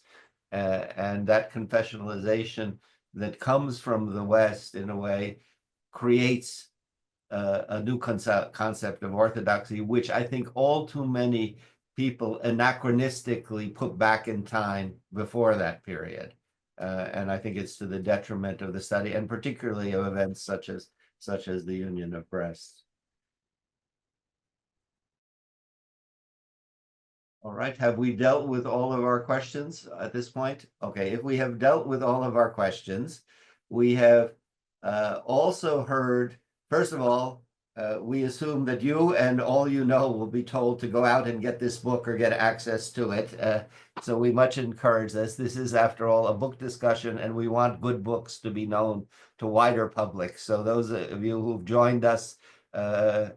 And that confessionalization that comes from the West, in a way, creates a new concept of orthodoxy, which I think all too many people anachronistically put back in time before that period. And I think it's to the detriment of the study, and particularly of events such as the Union of Brest. All right, have we dealt with all of our questions at this point? Okay, if we have dealt with all of our questions, we have also heard, first of all, we assume that you and all you know will be told to go out and get this book or get access to it. So we much encourage this. This is, after all, a book discussion, and we want good books to be known to wider public. So those of you who've joined us,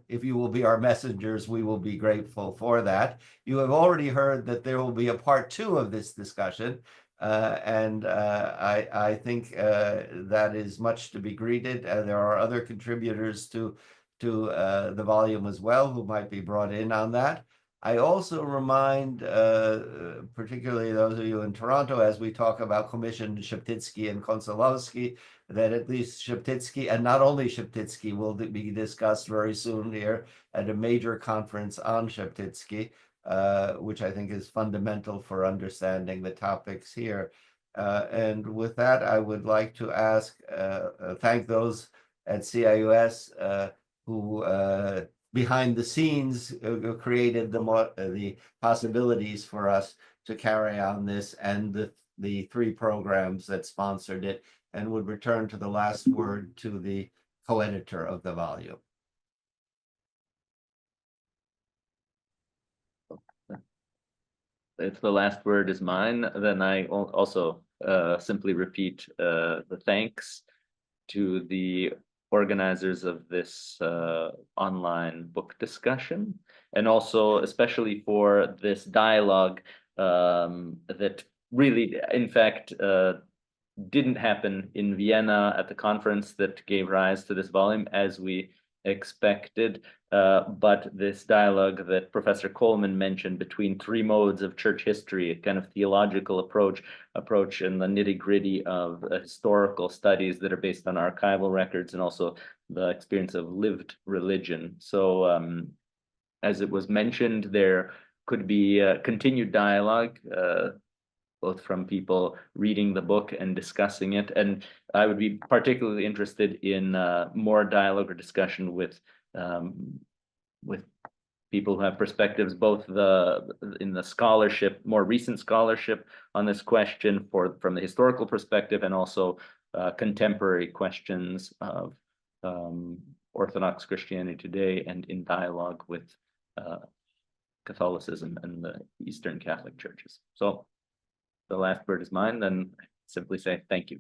if you will be our messengers, we will be grateful for that. You have already heard that there will be a part 2 of this discussion, and I think that is much to be greeted. There are other contributors to the volume as well who might be brought in on that. I also remind, particularly those of you in Toronto, as we talk about Commission Sheptytsky and Konsolovsky, that at least Sheptytsky, and not only Sheptytsky, will be discussed very soon here at a major conference on Sheptytsky, which I think is fundamental for understanding the topics here. And with that, I would like to thank those at CIUS who behind the scenes created the possibilities for us to carry on this, and the 3 programs that sponsored it, and would return to the last word to the co-editor of the volume. If the last word is mine, then I also simply repeat the thanks to the organizers of this online book discussion, and also especially for this dialogue that really, in fact, didn't happen in Vienna at the conference that gave rise to this volume as we expected. but this dialogue that Professor Coleman mentioned between three modes of church history, a kind of theological approach and the nitty-gritty of historical studies that are based on archival records and also the experience of lived religion. So as it was mentioned, there could be continued dialogue, both from people reading the book and discussing it. And I would be particularly interested in more dialogue or discussion with people who have perspectives, both in the scholarship, more recent scholarship on this question from the historical perspective, and also contemporary questions of Orthodox Christianity today and in dialogue with Catholicism and the Eastern Catholic churches. So the last word is mine, then simply say thank you.